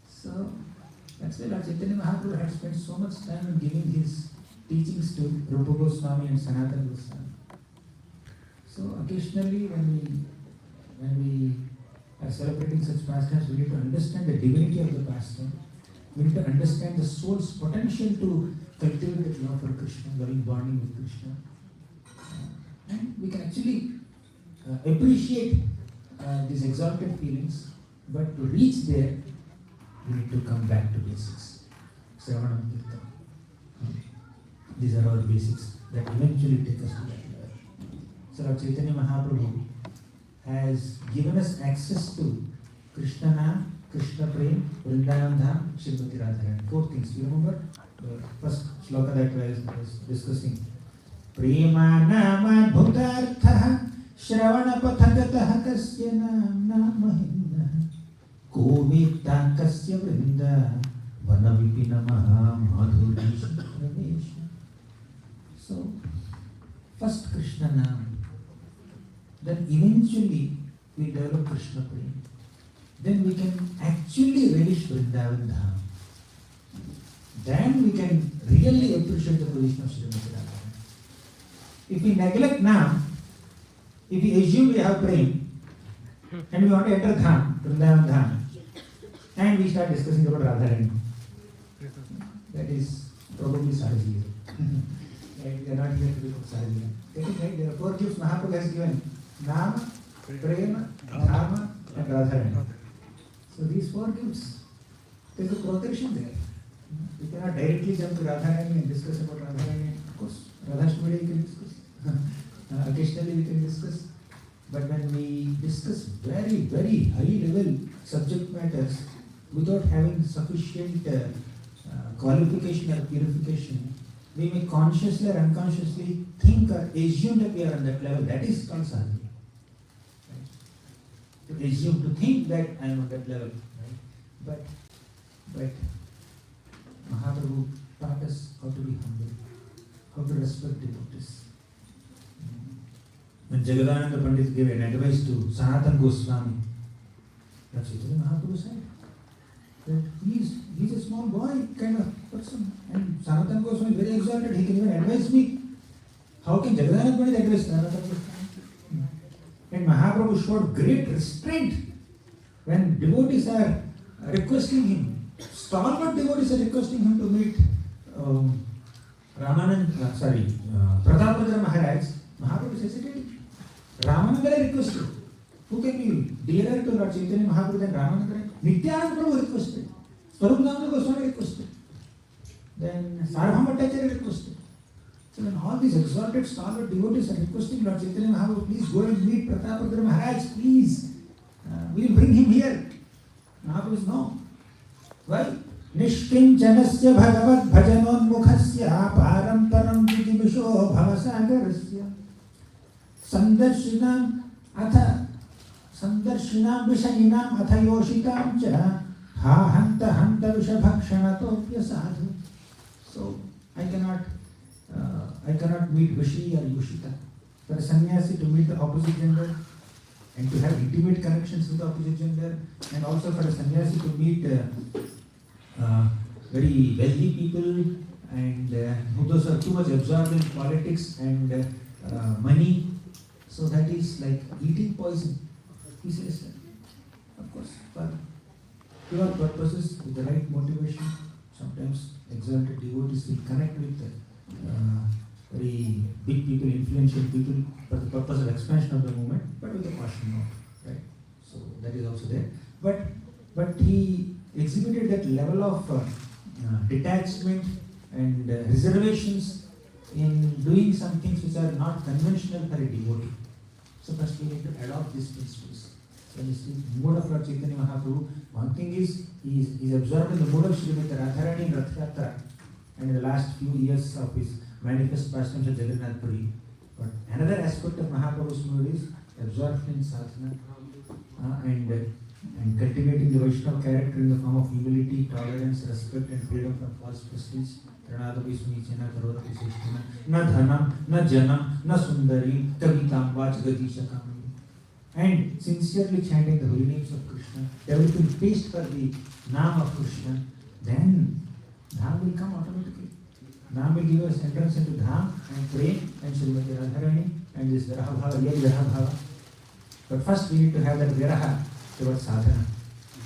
So, that's why Lord Chaitanya Mahaprabhu had spent so much time in giving his teachings to Rupa Goswami and Sanatana Goswami. So occasionally when we are celebrating such pastimes, we need to understand the divinity of the pastime. We need to understand the soul's potential to cultivate that love for Krishna, loving bonding with Krishna. And we can actually appreciate these exalted feelings, but to reach there, we need to come back to basics. Sravanam Kirtan. These are all basics that eventually take us to that level. So Lord Chaitanya Mahaprabhu has given us access to Krishna Nam, Krishna Prem, Vrindavan Dham, Srimati Radharani. Four things. You remember the first sloka that I was discussing? Prema Nama Bhutartha Shravana Pathagataha Kasya Namna Mahinna Kovita Kasya Vrinda Vanavipina Maha Madhurisha Pravesha. So, first Krishna Nam. Then eventually we develop Krishna Prema. Then we can actually relish Vrindavan Dham. Then we can really appreciate the position of Srimati Radharani. If we neglect Nam, if we assume we have Prema and we want to enter Dham, Vrindavan Dham, and we start discussing about Radharani. That is probably Sarasya. And we are not here to do Sarasya. Get it right? There are 4 gifts Mahaprabhu has given: Nama, Prema, Dharma, and Radharani. So these 4 gifts, there is a protection there. We cannot directly jump to Radharani and discuss about Radharani. Of course, Radhashtami we can discuss. Occasionally we can discuss. But when we discuss very, very high level subject matters without having sufficient qualification or purification, we may consciously or unconsciously think or assume that we are on that level. That is called sadhana. Right? To assume, to think that I am on that level. Right? But Mahaprabhu taught us how to be humble, how to respect devotees. When Jagadananda Pandit gave an advice to Sanatana Goswami, Chaitanya Mahaprabhu said that he's a small boy kind of person, and Sanatana Goswami is very exalted. He can even advise me. How can Jagadananda Pandit advise Sanatana Goswami? And Mahaprabhu showed great restraint when devotees are requesting him. Stalwart devotees are requesting him to meet Pratapadra Maharaj. Mahaprabhu is hesitating. Ramananda requested. Who can be dearer to Lord Chaitanya Mahaprabhu than Ramananda? Nityananda Prabhu requested. Swarupananda Goswami requested. Then Sarvabhauma Bhattacharya requested. So when all these exalted stalwart devotees are requesting Lord Chaitanya Mahaprabhu, please go and meet Pratapadra Maharaj, please. We will bring him here. Mahaprabhu says, no. Why? Nishkinjanasya bhagavad bhajanonmukhasya paramparam vijimisho bhavasagarasya sandarshinam vishaninam atha yoshitam cha ha hanta vishabhakshanatopya sadhu. So I cannot meet Vishi or Yoshita. For a sannyasi to meet the opposite gender and to have intimate connections with the opposite gender, and also for a sannyasi to meet very wealthy people and those are too much absorbed in politics and money. So that is like eating poison. He says, of course, for pure purposes, with the right motivation, sometimes exalted devotees will connect with very big people, influential people, for the purpose of expansion of the movement, but with a caution note, right? So that is also there. But he exhibited that level of detachment and reservations in doing some things which are not conventional for a devotee. So first we need to adopt these principles. When you see the mood of Lord Chaitanya Mahaprabhu, one thing is he is absorbed in the mood of Srimati Radharani in Rath Yatra and in the last few years of his manifest pastimes at Jagannath Puri. But another aspect of Mahaprabhu's mood is absorption in sadhana and cultivating the Vaishnava character in the form of humility, tolerance, respect and freedom from false prestige. Pranadapi Sunichena Karvati Seshtina Na Dhanam, Na Janam, Na Sundari, Kavitam, Vachagati Kamani. And sincerely chanting the holy names of Krishna, developing taste for the name of Krishna, then Dham will come automatically. Dham will give us entrance into Dham and prem and Srimati Radharani and this Viraha Bhava, Yad Viraha Bhava. But first we need to have that Viraha towards sadhana,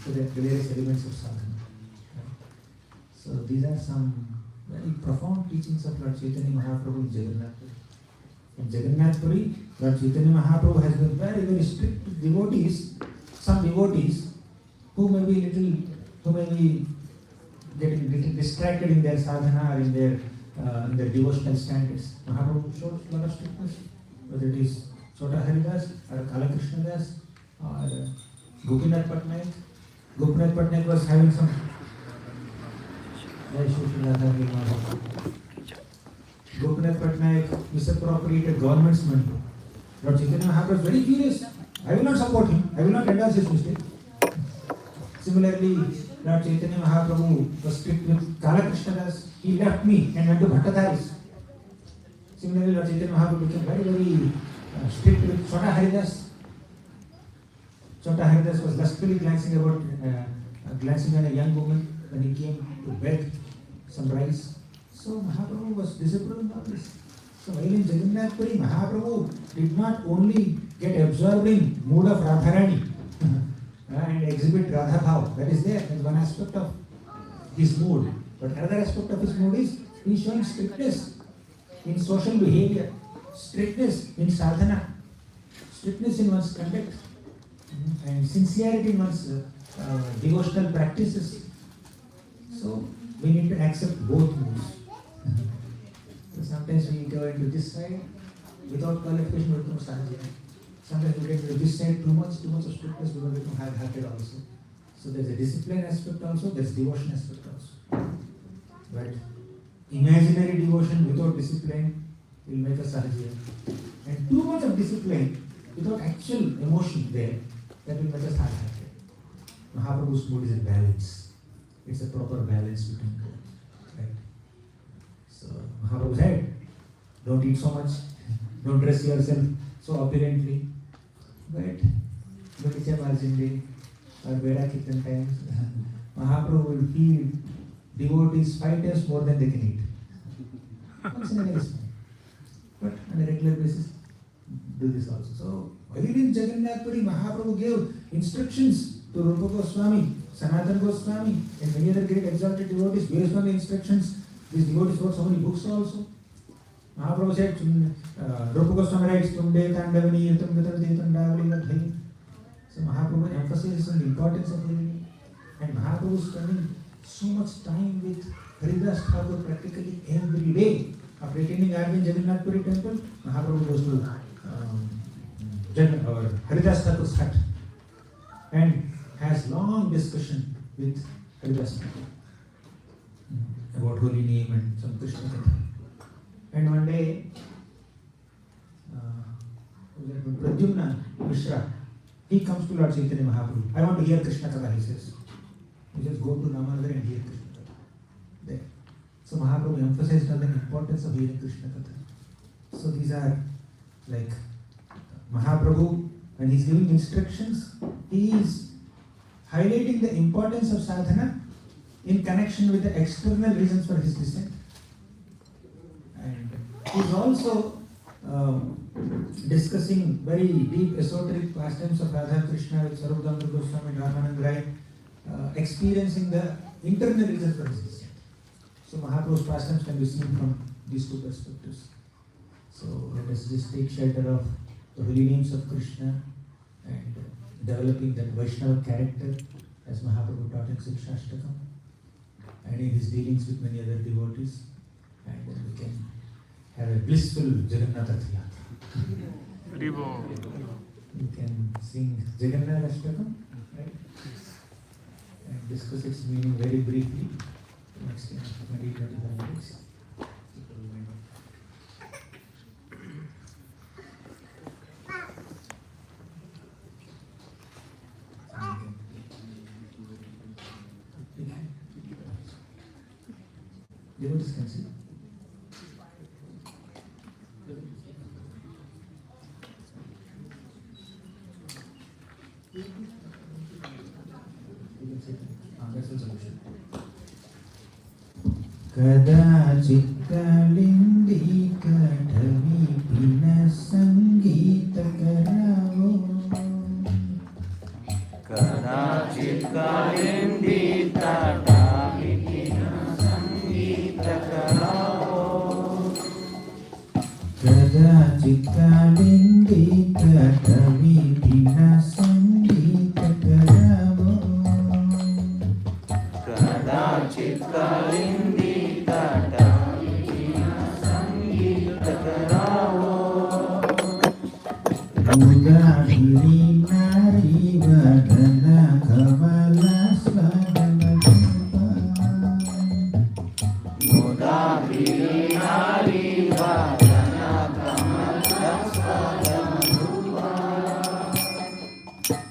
so the various elements of sadhana. So these are some very profound teachings of Lord Chaitanya Mahaprabhu in Jagannath Puri. In Jagannath Puri, Lord Chaitanya Mahaprabhu has been very, very strict with devotees, some devotees who may be getting little distracted in their sadhana or in their devotional standards. Mahaprabhu shows a lot of strictness, whether it is Chota Haridas or Kala Krishna Das or Gopinath Patnaik. Gopinath Patnaik was having some Gopinath Patnaik misappropriated government's money. Lord Chaitanya Mahaprabhu was very furious. I will not support him. I will not endorse his mistake. Similarly, Lord Chaitanya Mahaprabhu was strict with Kala Krishna Das. He left me and went to Bhattadharis. Similarly, Lord Chaitanya Mahaprabhu became very, very strict with Chota Haridas. Chota Haridas was lustfully glancing at a young woman when he came to beg some rice. So Mahaprabhu was disapproving of this. So while in Jagannath Puri, Mahaprabhu did not only get absorbed in mood of Radharani, and exhibit Radha Bhav. That is there. That's one aspect of his mood. But another aspect of his mood is he is showing strictness in social behavior, strictness in sadhana, strictness in one's conduct, and sincerity in one's devotional practices. So we need to accept both moods. So sometimes we go into this side without qualification, we become sadhya. Sometimes we get into this side too much of strictness, we become hard-hearted also. So there's a discipline aspect also, there's devotion aspect also. But imaginary devotion without discipline will make us sadhya. And too much of discipline without actual emotion there, that will make us hard-hearted. Mahaprabhu's mood is in balance. It's a proper balance between both. Right? So Mahaprabhu said, don't eat so much, don't dress yourself so opulently. But Bhatisha Marjindi or Veda Kirtan times, Mahaprabhu will feed devotees 5 times more than they can eat. Once in a while is fine. But on a regular basis, do this also. So, while in Jagannath Puri, Mahaprabhu gave instructions to Rupa Goswami, Sanatana Goswami, and many other great exalted devotees based on the instructions. These devotees wrote so many books also. Mahaprabhu said, Rupa Goswami writes, Tumde Tandavani, Tumde Tandavali Vadhai. So Mahaprabhu emphasizes on the importance of Harini. And Mahaprabhu is spending so much time with Haridas Thakur practically every day. After attending Arvind Jagannath Puri temple, Mahaprabhu goes to Haridas Thakur's hut and has long discussion with Haridas Thakur about holy name and some Krishna Katha. And one day, Pradyumna Mishra, he comes to Lord Chaitanya Mahaprabhu. I want to hear Krishna Katha, he says. You just go to Namanadar and hear Krishna Katha. There. So Mahaprabhu emphasized on the importance of hearing Krishna Katha. So these are like Mahaprabhu, when he's giving instructions, he is highlighting the importance of sadhana in connection with the external reasons for his descent. And he's also discussing very deep esoteric pastimes of Radha Krishna with Sarvadhamma Goswami and Ramanand Rai, experiencing the internal reasons for his descent. So Mahaprabhu's pastimes can be seen from these two perspectives. So let us just take shelter of the holy names of Krishna and developing that Vaishnava character as Mahaprabhu taught in Sikshashtakam and in his dealings with many other devotees, and then we can have a blissful Jagannatha Yatra. We can sing Jagannath Ashtakam, right? And discuss its meaning very briefly. Next 20-25 minutes. Devotees can see. That's the solution. Kadachit kalindi kadhavi pina sangita karavo. Kadachit kalindi kadhavi pina sangita karavo. Kadachit kalindi kadhavi pina sangita karavo. Kadachit kalindi kadhavi pina sangita karavo. Mudahiri nari vadana kavala swadana rupa. Mudahiri nari vadana kamala swadana rupa.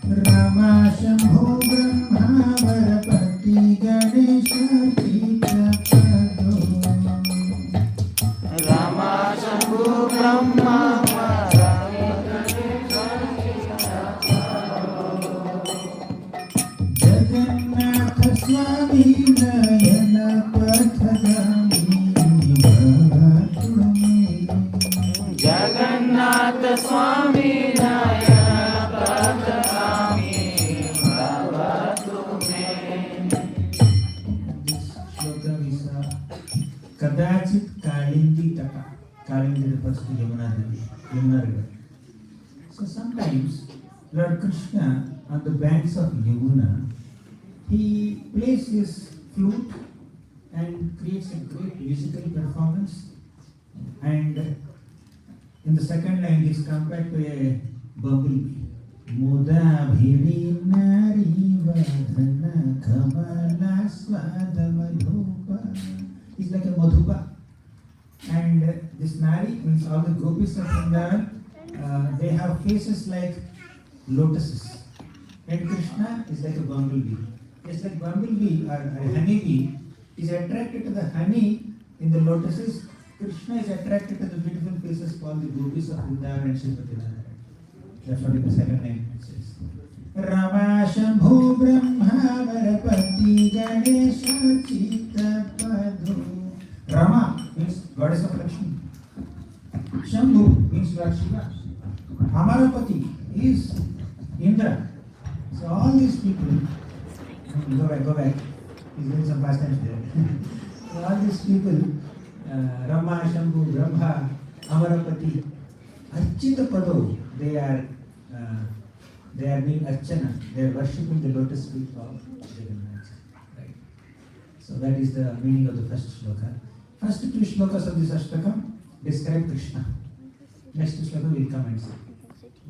Rama Shambho Brahma Varapati Ganesha Chitra Pado. Rama Shambhu Brahma Jagannath Swami Nayana Pathagami Bhavatumi. Jagannath Swami Nayana Pathagami Sadachit Kalindi Tata. Kalindi refers to Yamuna river. So sometimes Lord Krishna on the banks of Yamuna, he plays his flute and creates a great musical performance. And in the second line, he is compared to a bumblebee. Muda bhiri nari vadhana kamala swada madhupa. He's like a madhupa. And this nari means all the gopis of Vrindavan, they have faces like lotuses. And Krishna is like a bumblebee. Just like bumblebee or a honeybee is attracted to the honey in the lotuses, Krishna is attracted to the beautiful faces called the gopis of Vrindavan and Srimati Radharani. That's what in the second line it says. Rama Shambhu Brahma Varapati Ganesha Chita Padu. Rama means goddess of Lakshmi. Shambhu means Lord Shiva. Amarapati is Indra. So all these people, go back. He's doing some pastimes there. So all these people, Rama, Shambhu, Brahma, Amarapati, Archita Pado, they are being Archana. They are worshipping the lotus feet of Jagannath. Right. So that is the meaning of the first shloka. First two shlokas of this Ashtakam describe Krishna. Next shloka will come and say.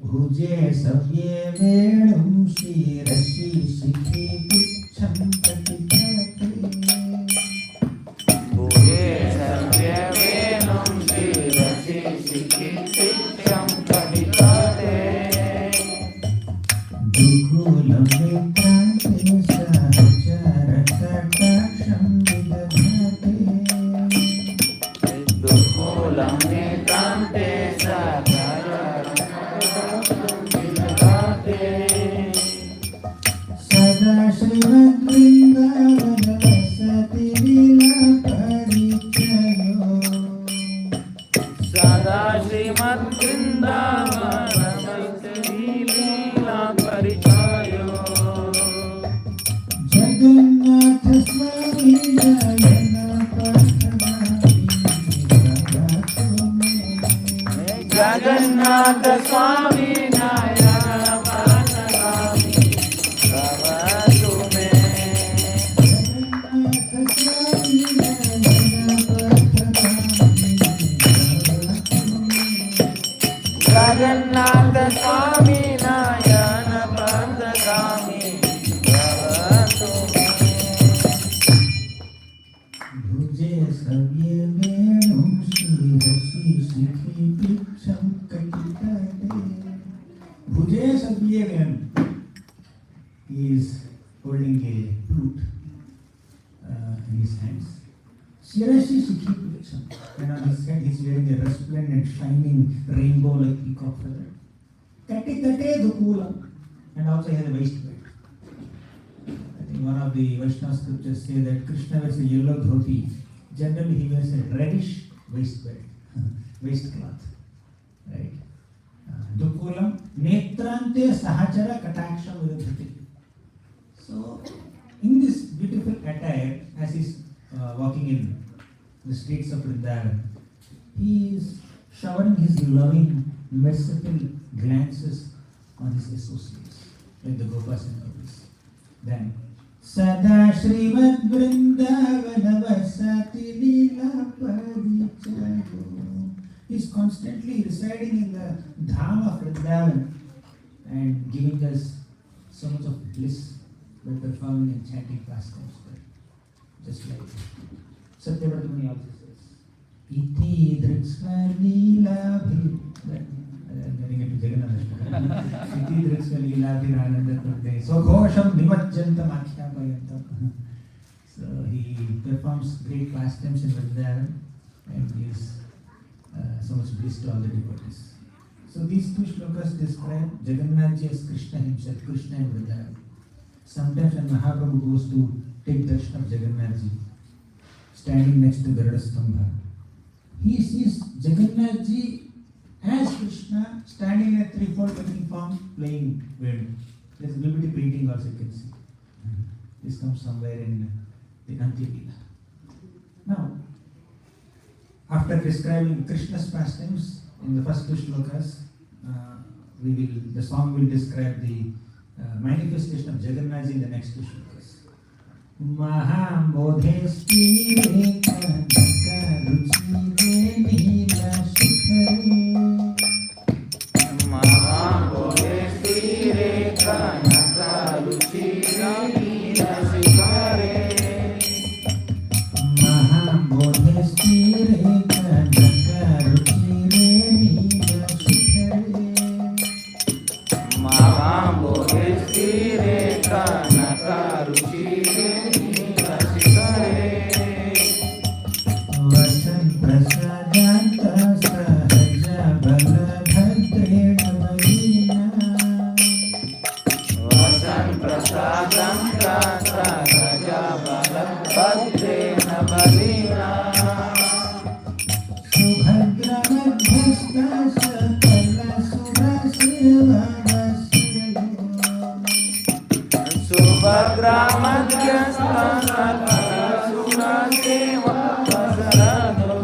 Bhuje savye vedum shri rashi shikhi picham patikate. Bhuje savye vedum shri rashi shikhi picham patikate. Dukulam vikrante sahachara kataksham vidadhate. Dukulam vikrante sahachara kataksham vidadhate. Sada Srimad Vrindavan Vasati Lila Parichayo. Sada Srimad Vrindavan Vasati Lila Parichayo. Jagannath Swami Jayana Pathamani Bhavatume. Jagannath Swami Nayana Pathamani Bhavatume. Jagannath Swami Jayana Jagannath Swami Nayana Pathamani Pathamani Bhavatume. Bhuje savye vedum shri rashi shikhi picham katikate. Bhuje savye vedum. He is holding a flute in his hands. Shirashi shikhi picham. And on his head he is wearing a resplendent shining rainbow-like peacock feather. Katikate dukulam. And also he has a waist belt. I think one of the Vaishnava scriptures say that Krishna wears a yellow dhoti. Generally, he wears a reddish waist belt, waistcloth, right? Dukulam netrante sahachara kataksham vidadhati. So, in this beautiful attire, as he's walking in the streets of Vrindavan, he is showering his loving, merciful glances on his associates, like the Gopas and Gopis. Then, Sada Srimad Vrindavana Vasati Lila Parichayo. He is constantly residing in the Dham of Vrindavan and giving us so much of bliss by performing and chanting pastimes there. Just like Satyavrata Muni also says, Iti Driksva Lila I'm getting into Jagannath. Iti Driksva Lila Virananda Kurte Soghosham Nimajjantam Akhyamayantam. So he performs great pastimes in Vrindavan and gives so much bliss to all the devotees. So these two shlokas describe Jagannath as Krishna himself, Krishna in Vrindavan. Sometimes when Mahaprabhu goes to take darshan of Jagannath ji, standing next to Garuda Stambha, he sees Jagannath ji as Krishna standing in a threefold looking form playing Venu. There's a Vibhuti painting also you can see. This comes somewhere in the Antya Leela. Now, after describing Krishna's pastimes in the first two shlokas, the song will describe the manifestation of Jagannath in the next two shlokas. Mahamodhe stire kanaka ruchire nila shikhare. Mahamodhe stire kanaka ruchire nila shikhare. Mahamodhe stire kanaka ruchire nila shikhare. Mahamodhe stire kanaka ruchire nila shikhare. Vasan prasadanta sahaja balabhadre namalina. Vasan prasadam sahaja balabhadre namalina. Subhadra madhyastha sakala suraseva vasudho. Subhadra madhyastha sakala suraseva vasudho.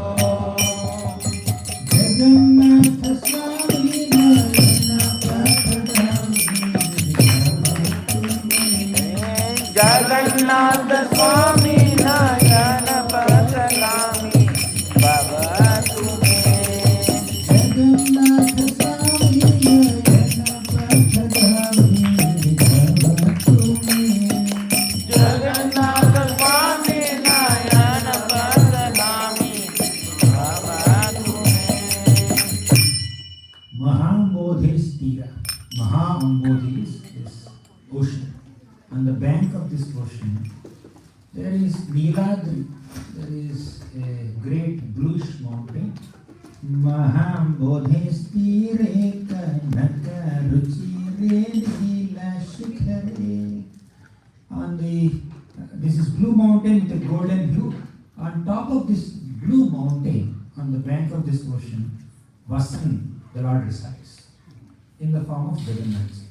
Jagannatha Swami Nayana Pakadami. Jagannath Swami Nayana Patalami Baba Tume. Jagannatha Swami Nayana Pakadami. Jagannath Swami Nayana Patalami Baba Tume. Mahambodhi Stira. Mahambodhi is this ocean. On the bank of this ocean, there is Niladri. There is a great bluish mountain. Mahambodhi Stire Kanaka Ruchire Nila Shikhare. On this is blue mountain with a golden hue. On top of this blue mountain, on the bank of this ocean, Vasan, the Lord resides in the form of Jagannath.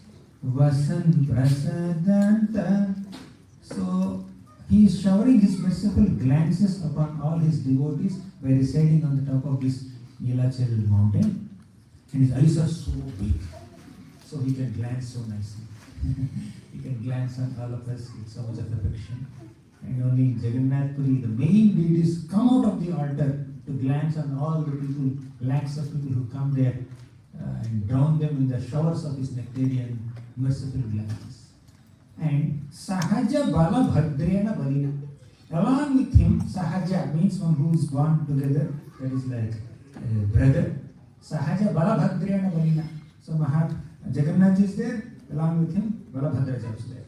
Vasan prasadanta. So he is showering his merciful glances upon all his devotees by residing on the top of this Nilachal mountain. And his eyes are so big, so he can glance so nicely. He can glance on all of us with so much of affection. And only in Jagannath Puri, the main deities come out of the altar to glance on all the people, lakhs of people who come there and drown them in the showers of his nectarian merciful glances. And Sahaja Bala Bhadrena Balina. Along with him, Sahaja means one who is born together, that is like a brother. Sahaja Bala Bhadrena Balina. So Jagannath is there, along with him, Balabhadra is there.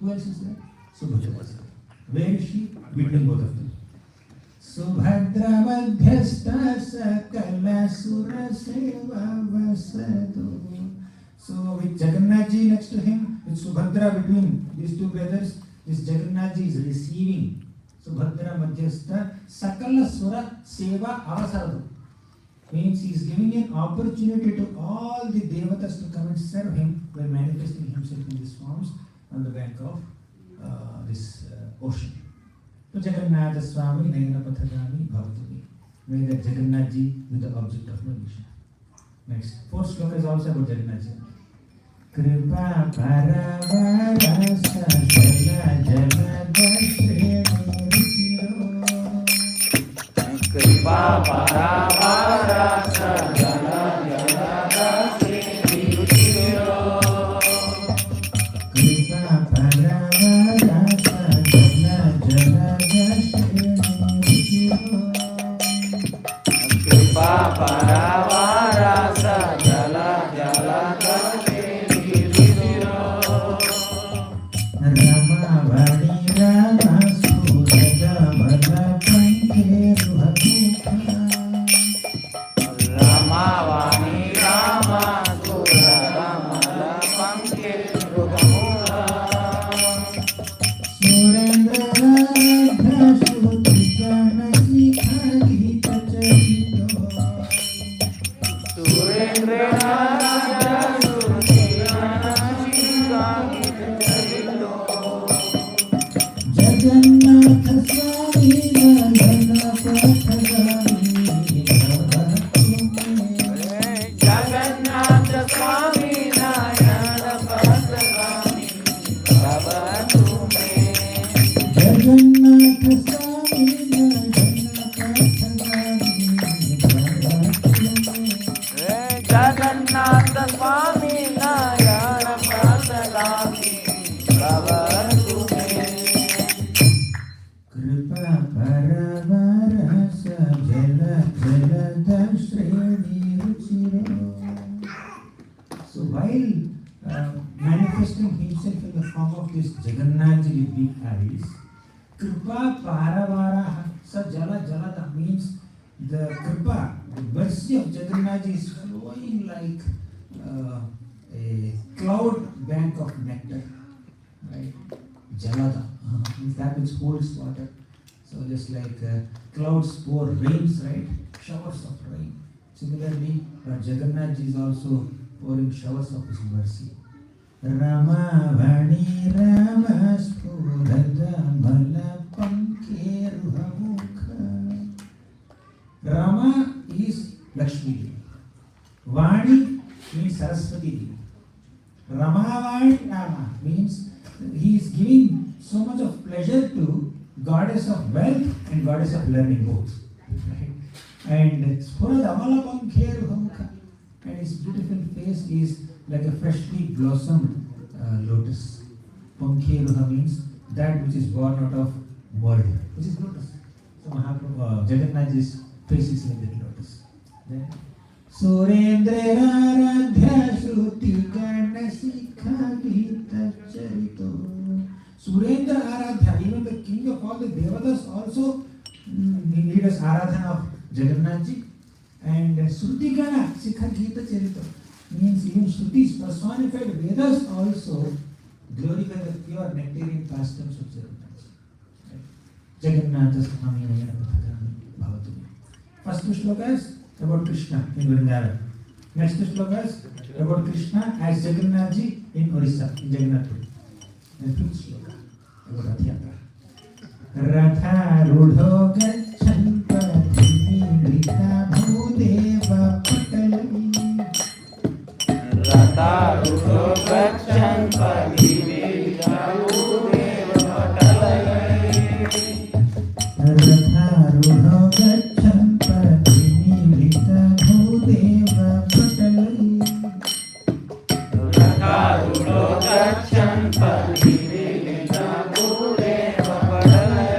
Who else is there? Subhadra is there. Where is she? Between both of them. Subhadra Madhyastha Sakala Suraseva Vasado. So with Jagannath ji next to him, with Subhadra between these two brothers, this Jagannath ji is receiving Subhadra Madhyastha Sakala Sura Seva Avasarado. Means he is giving an opportunity to all the devatas to come and serve him by manifesting himself in these forms on the bank of this ocean. So Jagannath Swami Nayana Pathagami Bhavatami. May that Jagannath ji be the object of my mission. Next, fourth sloka is also about Jagannath ji. Kripa Paravara Sakala Jagadashre Nirishiro. Kripa Paravara Sakala Jagadashre Nirishiro. Kripa Paravara Sakala Jagadashre Nirishiro. Kripa Paravara Sakala Jagadashre Nirishiro. Ramavadi Rama Surada Bala Panke Ruhakukha. Ramavani Rama Suraramala Panke Rugamula. Surendra Radha Shutika Nasikha Gita Charito. Surendra Raja Surtiyana Shikha Gita Jagannath Swami Nayana Pathagami. Jagannath Swami Jagannath Swami Nayana Prasadami Bhavatu me. Kripa Paravarasa Jala Jala Shreni Ruchiro. So while manifesting himself in the form of this Jagannath with big eyes, Kripa Paravara Sa Jala Jalata means the Kripa, the mercy of Jagannath is flowing like a cloud bank of nectar, right? Jalada means that which holds water. So just like clouds pour rains, right? Showers of rain. Similarly, Jagannath is also pouring showers of his mercy. Rama Vani Rama Spurada Mala Pankeruhamukha. Rama is Lakshmi Devi. Vani means Saraswati Devi. Ramavani Rama means he is giving so much of pleasure to goddess of wealth and goddess of learning both. Right? And Spurada Mala Pankeruhamukha. And his beautiful face is like a freshly blossomed lotus. Pankheruha means that which is born out of mud, which is lotus. So Mahaprabhu, Jagannath's face is like the lotus. Then Surendra Aradhya Shruti Ganashikha Gita Charito. Surendra Aradhya, even the king of all the devatas also he does Aradhana of Jagannathji. And Shrutigana Sikha Gita Charito means even Shrutis personified Vedas also glorify the pure nectarian pastimes of Jagannath. Right? Jagannath Swami Nayana Bhavatu. First two shlokas about Krishna in Vrindavan. Next two shlokas about Krishna as Jagannathji in Orissa, in Jagannathpuri. And fifth shloka about Rath Yatra. Ratha Rudho Gachan Rita Bhudeva Patalai. Ratha Rudho Gachan Padivita Bhudeva Patalai. Ratha Rudho Gachan Padivita Bhudeva Patalai. Ratha Rudho Gachan Padivita Bhudeva Patalai.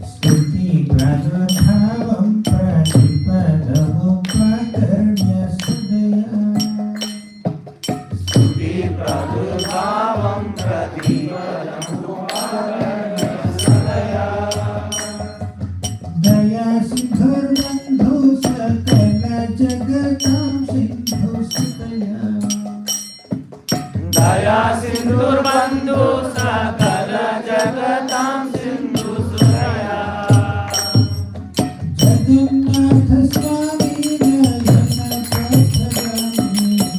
Stuti Pradurbhavam Pratipadamu Pakarnya Sudaya. Stuti Pradurbhavam Pratipadamu Pakarnya Sudaya. Daya Sindhur Bandhu Sakala Jagatam Sindhu Sudaya. Daya Sindhur Bandhu Sakala Jagatam Sindhu Sudaya. Jagannath Swami Nayana Prasadami.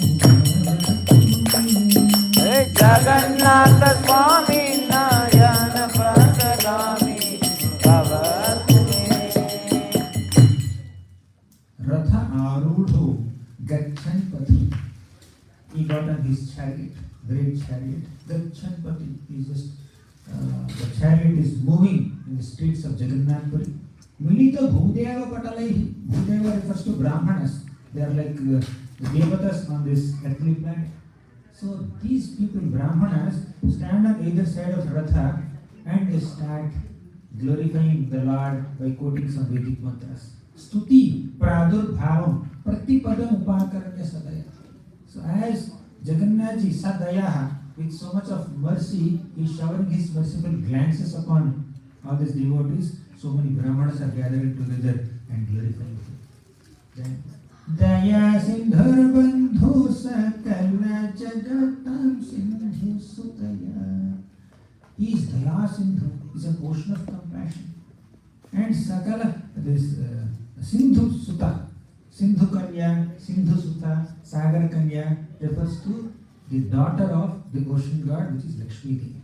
Hey Jagannath Swami Nayana Prasadami Bhavatu me. Ratha Arudho Gachan Pati. He got on his chariot, great chariot. Gachan Pati is just the chariot is moving in the streets of Jagannathpuri. Milita Bhudeva Patalai. Bhudeva refers to Brahmanas. They are like the devatas on this earthly planet. So these people, Brahmanas, stand on either side of Ratha and they start glorifying the Lord by quoting some Vedic mantras. Stuti Pradurbhavam Pratipadam Upakaranya Sadaya. So as Jagannathji Sadayaha, with so much of mercy, is showering his merciful glances upon all these devotees. So many Brahmanas are gathering together and glorifying him. Then Daya Sindhur Bandhu Sakala Jagatam Sindhu Sudaya. He is Daya Sindhu, is an ocean of compassion. And Sakala, this Sindhu Suta, Sindhu Kanya, Sindhu Suta, Sagar Kanya refers to the daughter of the ocean god, which is Lakshmi Devi.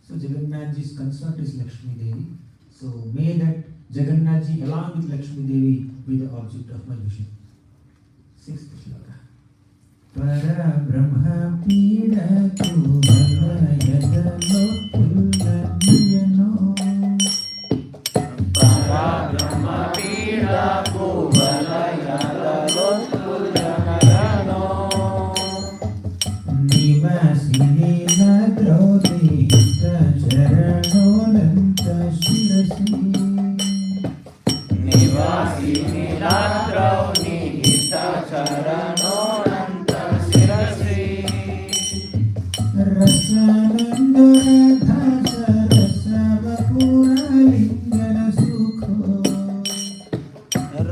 So Jagannathji's consort is Lakshmi Devi. So may that Jagannathji along with Lakshmi Devi be the object of my vision. Sixth shloka. Para Brahma Pida Tu Bala Yada Lotulla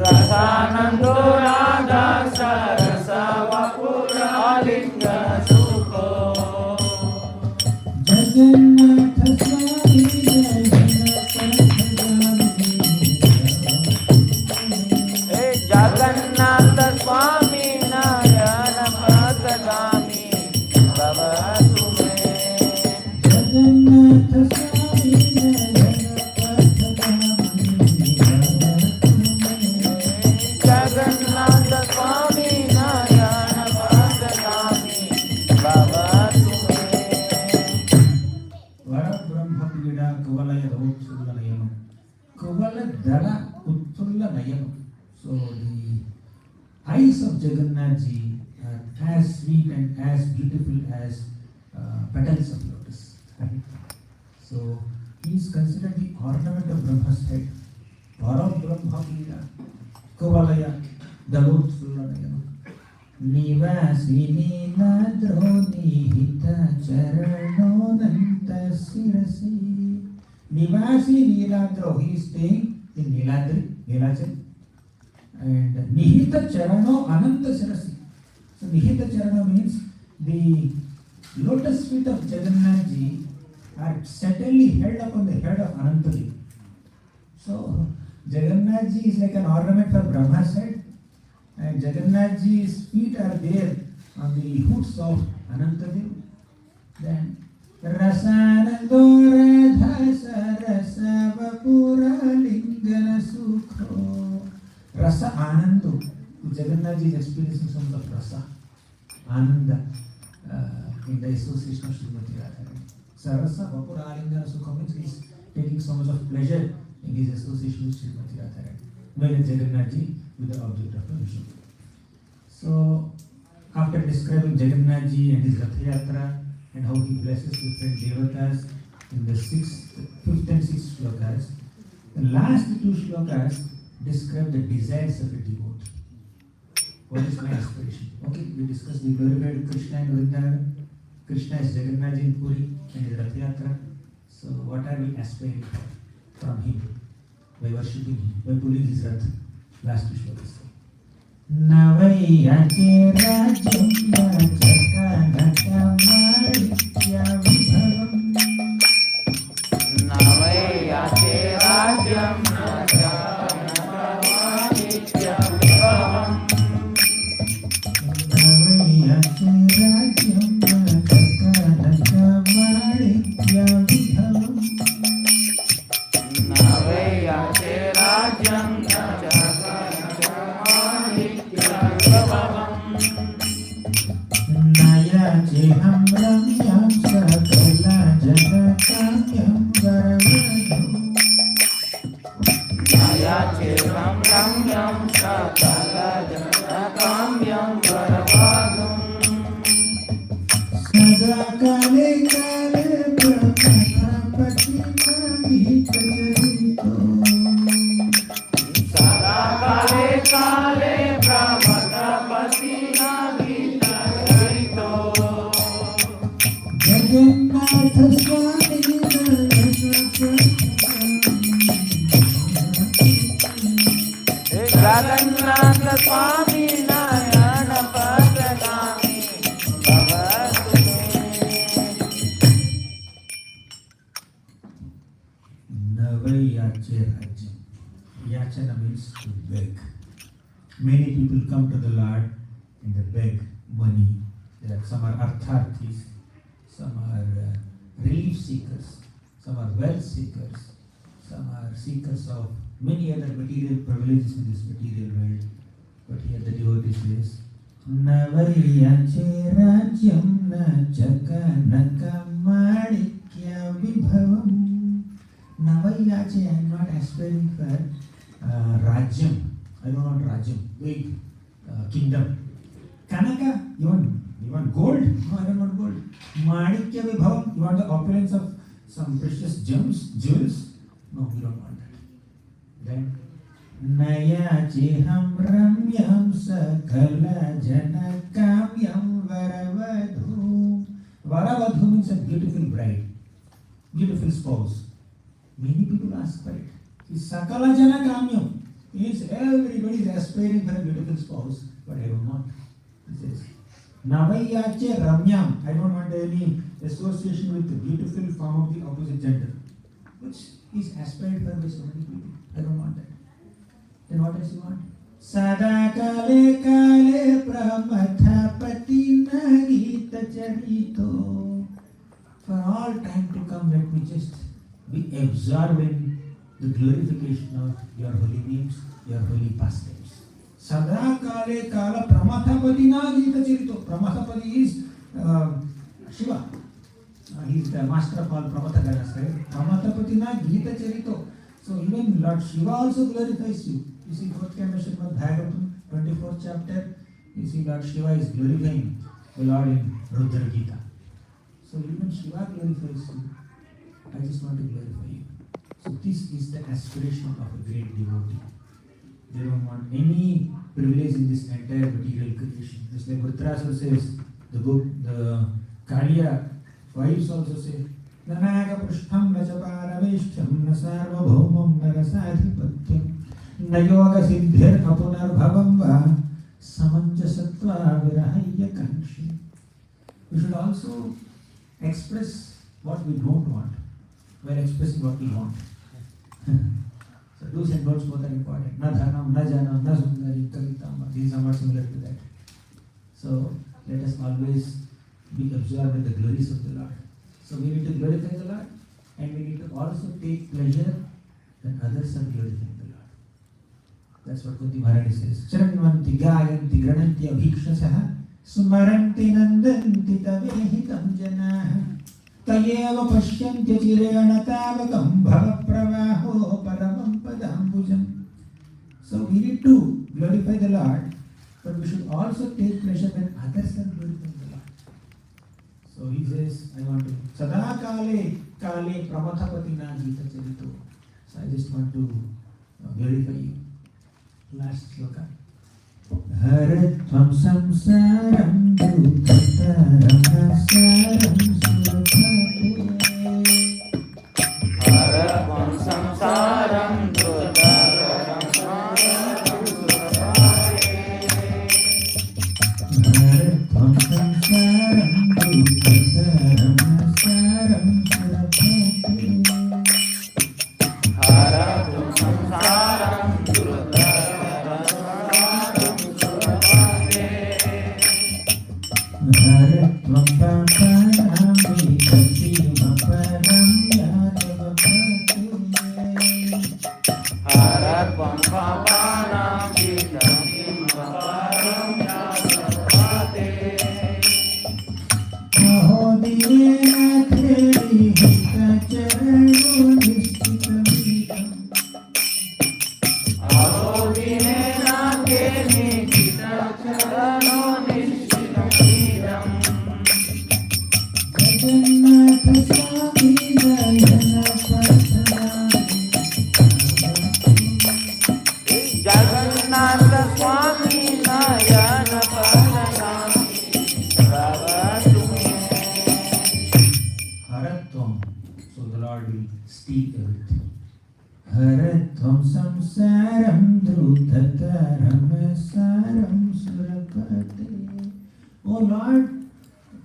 रसानंदो Radha सरस वपुर आलिंगन सुखो जगन्नाथ स्वामी जगन्नाथ स्वामी नयन पथगामी भवतु मे जगन्नाथ स्वामी नयन जगन्नाथ स्वामी नयन पथगामी भवतु मे वड़ ब्रह्म पीड़ कवलय रोत्सुल्ल नयनम कवल दल उत्सुल्ल नयनम. So the eyes of Jagannath ji are as sweet and as beautiful as petals of lotus. Right? So he is considered the ornament of Brahma's head. Para Brahma Pira Kavalaya Dalotsulanayam Nivasini Nadro Nihita Charano Nanta Sirasi. Nivasi Niladro, he is staying in Nilachal. And Nihita Charano Ananta Sirasi. So Nihita Charano means the lotus feet of Jagannath ji are certainly held up on the head of Anantadev. So Jagannath ji is like an ornament for Brahma's head, and Jagannath ji's feet are there on the hoods of Anantadev. Then Rasanando Radha Rasa Vapura Lingana Sukho. Rasa Anando. Jagannath ji is experiencing some of Rasa Ananda in the association of Srimati Radha. So Rasa Vapura Lingana Sukho means he is taking so much of pleasure in his association with Srimati Radha. Whereas Jagannath ji with the object of the vision. So after describing Jagannath ji and his Rath Yatra and how he blesses different devatas in the 5th and 6th shlokas, the last 2 shlokas describe the desires of a devotee. What is my aspiration? Okay, we discussed the glorified Krishna in Vrindavan. Krishna is Jagannath ji in Puri and his Rath Yatra. So what are we aspiring for from him? By worshipping him, by pulling his Rath. Last 2 shlokas. Navayate rajam jagannatamalitya vibhavam. नवैयाते राज्यं जातमalitya vibhavam. Navayate rajam jagannatamalitya vibhavam. नवैयाते राज्यं जातमalitya vibhavam. Nayacheham ramyam sakala jagatamyam varavadhu. नयाचेरं रम्यं सकलजनकाम्यं वरवादुम्. Sada kale kale brahmapati nahitacharito. सदा काले काले ब्रह्मतपति नागीतचरितो. Jagannath Swami Jagannath स्वामी नयन पथगामी भवतु मे. Navayache Rajyam. Yachana means to beg. Many people come to the Lord and they beg money. Some are artharthis, some are relief seekers, some are wealth seekers, some are seekers of many other material privileges in this material world. But here the devotee says, Navayache Rajyam na jaganakamadikya vibhavam. Navayache, I am not aspiring for Rajyam. I don't want Rajyam, big kingdom. Kanaka, you want gold? No, I don't want gold. Madikya vibhavam, you want the opulence of some precious gems, jewels? No, we don't want that. Then, Nayacheham ramyam sakala janakamyam varavadhu. Varavadhu means a beautiful bride. beautiful spouse. Many people ask for it. See, Sakala Jana Kamyam means everybody is aspiring for a beautiful spouse, but I don't want. He says, Navayyache Ramyam. I don't want any association with the beautiful form of the opposite gender, which is aspired for by so many people. I don't want that. Then what does he want? Sada kale kale pramathapati nagita charito. For all time to come, let me just be absorbed in the glorification of your holy names, your holy pastimes. Sada kale kala pramathapati nagita charito. Pramathapati is Shiva. He is the master of all Pramathaganas, right? Pramathapati Gita Charito. So even Lord Shiva also glorifies you. You see, 4th canto Srimad Bhagavatam, 24th chapter, you see Lord Shiva is glorifying the Lord in Rudra Gita. So even Shiva glorifies you. I just want to glorify you. So this is the aspiration of a great devotee. They don't want any privilege in this entire material creation. Just like Vritrasura says, the book, the Kaliya wives also say, Nanaga Pushtam Rajaparavishtam Nasarvabhomam Narasadhipatyam Nayoga Siddhir Kapunar Bhavamba Samanjasatva Virahaya Kanshi. We should also express what we don't want while expressing what we want. So do's and don'ts both are important. Na dhanam, na janam, na sundari, kavitama. These are not similar to that. So let us always be absorbed in the glories of the Lord. So we need to glorify the Lord, and we need to also take pleasure when others are glorifying the Lord. That's what Kunti Maharani says. Charanvanti gayanti grananti abhikshasaha sumaranti nandanti tavehitam janaha tayeva pashyanti chirena tavakam bhava pravaho paramam padambujam. So we need to glorify the Lord, but we should also take pleasure when others are glorifying the Lord. So he says, I want to Sada Kale Kale Pramathapati Gita Charito. So I just want to glorify you. Last sloka. Haratvam samsaram dukataram saram surabhate. Haratvam samsaram dukataram saram surabhate. Haratvam samsaram dukataram saram surabhate. Haratvam samsaram dukataram saram surabhate. Haratvam paparam vikatim param yadavapate. Haratvam papanam vitam param yadavapate. Ahodine theri hita charano nishchitamidam. Ahodinena keni kita charano nishchitam idam. Jagannatha Swami Dayana Patanami. Jagannatha Swami Nayana Padanami Bhavatu me. Haratvam. So the Lord will speak everything. Haratvam samsaram drutataram saram surapate. Oh Lord,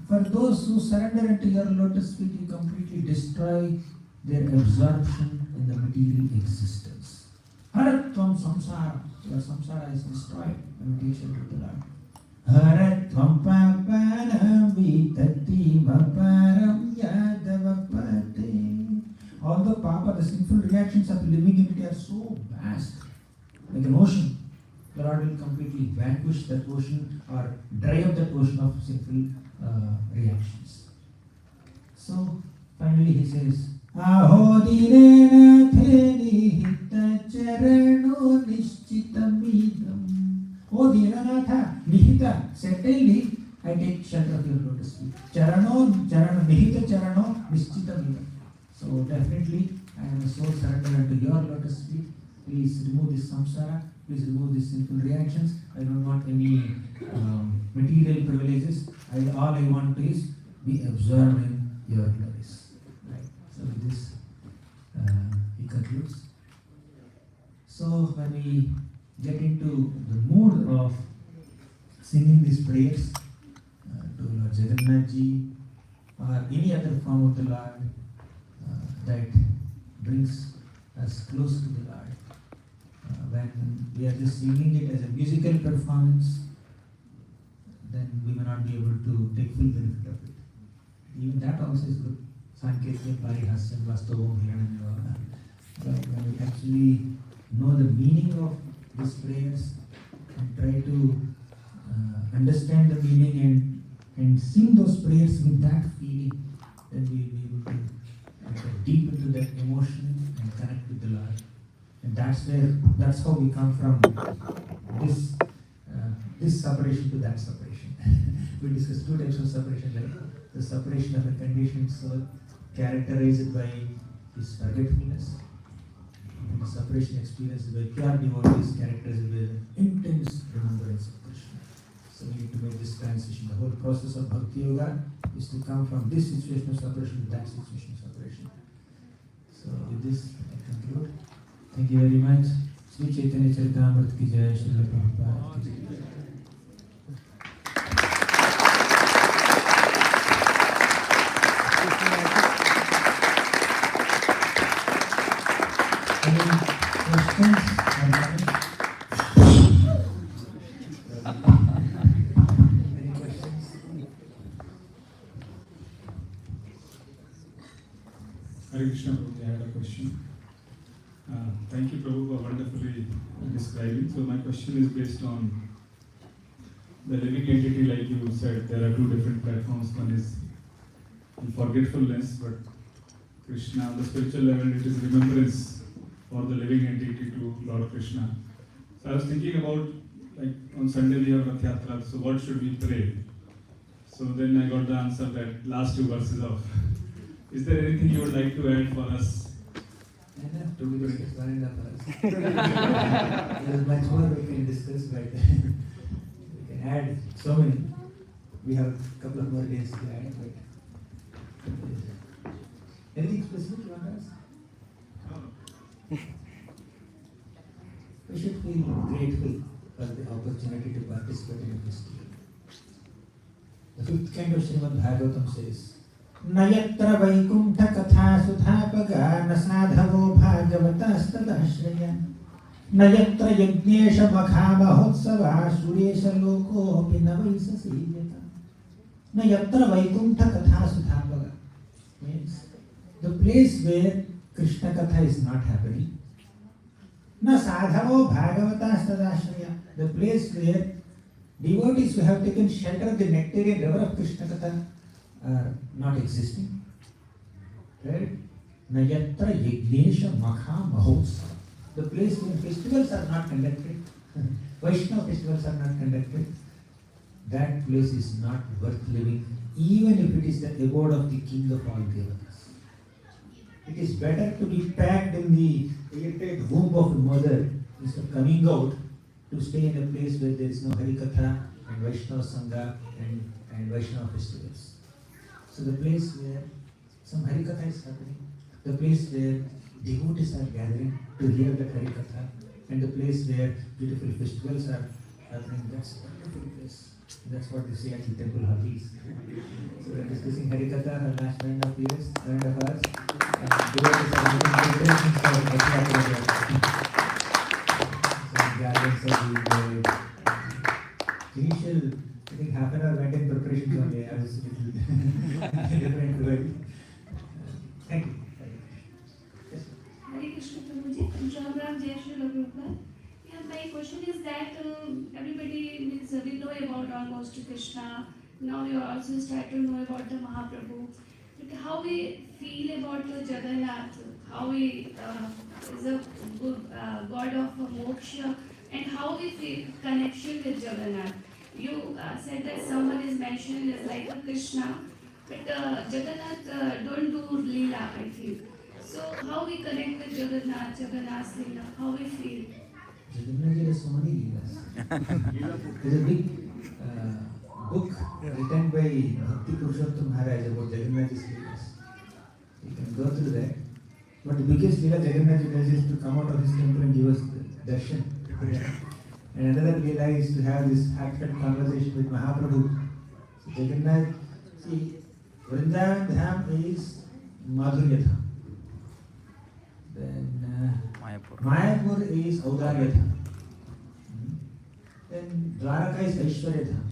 for those who surrender into your lotus feet, you completely destroy their absorption in the material existence. Haratvam samsara. Your samsara is destroyed when you take shelter of the Lord. Haratvam papanam vitati vaparam yadavapate. Although papa, the sinful reactions of living entity are so vast, like an ocean, the Lord will completely vanquish that ocean or dry up that ocean of sinful reactions. So finally he says, Ahodinena theni hita charano nishchitamidam. O Dinanatha, Nihita, certainly I take shelter of your lotus feet. Charano, Nihita Charano, Nishchitamidam. So definitely I am a soul surrendered unto your lotus feet. Please remove this samsara. Please remove these sinful reactions. I don't want any material privileges. All I want is be absorbed in your glories. Right. So with this concludes. So when we get into the mood of singing these prayers to Lord Jagannath Ji or any other form of the Lord that brings us close to the Lord, when we are just singing it as a musical performance, then we may not be able to take full benefit of it. Even that also is good. Sanketya Parihasyam Vastavam Hiranyavana. But when we actually know the meaning of these prayers and try to understand the meaning and sing those prayers with that feeling, then we will be able to enter deep into that emotion and connect with the Lord. And that's how we come from this separation to that separation. We discussed two types of separation, like the separation of a conditioned soul characterized by his forgetfulness, and the separation experienced by pure devotees characterized by the intense remembrance of Krishna. So we need to make this transition. The whole process of Bhakti Yoga is to come from this situation of separation to that situation of separation. So with this, I conclude. Thank you very much. Sri Chaitanya Charitamrita ki jai, Srila Prabhupada ki jai. Any questions or comments? Any questions? Hare Krishna Prabhu, I had a question. Thank you Prabhu for wonderfully describing. So my question is based on the living entity, like you said, there are two different platforms. One is forgetfulness, but Krishna, on the spiritual level, it is remembrance for the living entity to Lord Krishna. So I was thinking about, like on Sunday we have Rath Yatra, so what should we pray? So then I got the answer that last two verses of. Is there anything you would like to add for us? Enough to be discussed, 1.5 hours. There is much more we can discuss, but we can add so many. We have a couple of more days to add, but anything specific you want to ask? We should feel grateful for the opportunity to participate in the festival. The fifth kind of Srimad Bhagavatam says, Nayatra Vaikuntha Katha Sudhapaga Nasadhavo Bhagavatasthadashraya Nayatra Yajnesha Makha Mahotsava Suresha Loko Pinavaisa Sejata Nayatra Vaikuntha Katha Sudhapaga means the place where Krishna Katha is not happening. Nasadhavo Bhagavatasthadashraya, the place where devotees who have taken shelter of the nectarian river of Krishna Katha are not existing. Right? Nayatra Yajnesha Makha Mahotsava, the place where festivals are not conducted, Vaishnava festivals are not conducted, that place is not worth living, even if it is the abode of the king of all devatas. It is better to be packed in the airtight womb of a mother instead of coming out to stay in a place where there is no Harikatha and Vaishnava Sangha and Vaishnava festivals. So the place where some Harikatha is happening, the place where devotees are gathering to hear the Harikatha, and the place where beautiful festivals are happening, that's a wonderful place. That's what they say at the temple hobbies. So we are discussing Harikatha for the last 1.5 years, 1.5 hours, and devotees are making preparations for Harikatha. So gatherings are being initial, I think half an hour went in preparations only. I was a little different way. Thank you. Yes, Hare Krishna Prabhuji, Shambhav Jai Shri Prabhupada. Yeah, my question is that everybody means we know about almost Krishna. Now we also start to know about the Mahaprabhu. But how we feel about Jagannath, how he is a good god of moksha, and how we feel connection with Jagannath. You said that someone is mentioned as like a Krishna, but Jagannath don't do Leela, I feel. So how we connect with Jagannath, Jagannath's Leela, how we feel? Jagannath has so many Leelas. There's a big book written by Bhakti Purushottam Maharaj about Jagannath's Leelas. You can go through that. But the biggest Leela Jagannath does is to come out of his temple and give us the darshan. And another Leela is to have this heartfelt conversation with Mahaprabhu. So Jagannath, see, Vrindavan Dham is Madhurya Dham. Then Mayapur is Audarya Dham. Then Dwaraka is Aishwarya Dham.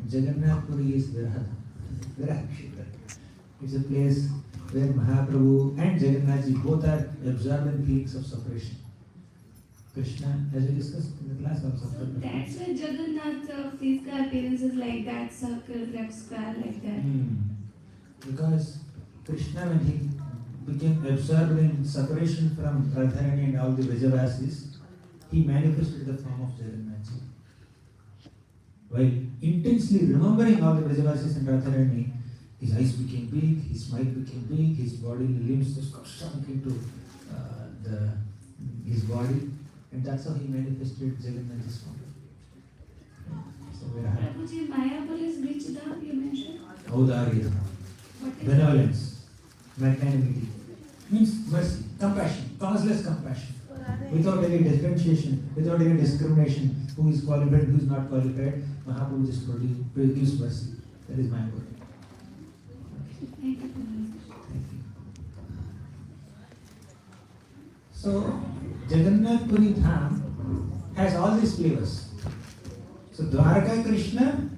Jagannath Puri is Viraha Dham. Viraha Kshetra. It's a place where Mahaprabhu and Jagannathji both are absorbed in feelings of separation. Krishna, as we discussed in the class also. So that's why Jagannath physical appearance is like that, circle, left square, like that. Because Krishna, when he became absorbed in separation from Radharani and all the Vrajavasis, he manifested the form of Jagannathji. While intensely remembering all the Vrajavasis and Radharani, his eyes became big, his smile became big, his body limbs just got shrunk into his body, and that's how he manifested Jagannath's form. So we are Prabhuji, Mayapur is which dham you mentioned? Audarya, What is benevolence, magnanimity, means mercy, compassion, causeless compassion, without any differentiation, without any discrimination, who is qualified, who is not qualified. Mahaprabhu just gives mercy. That is Mayapur. Thank you, Prabhuji. So, Jagannath Puri Dham has all these flavors. So, Dwaraka Krishna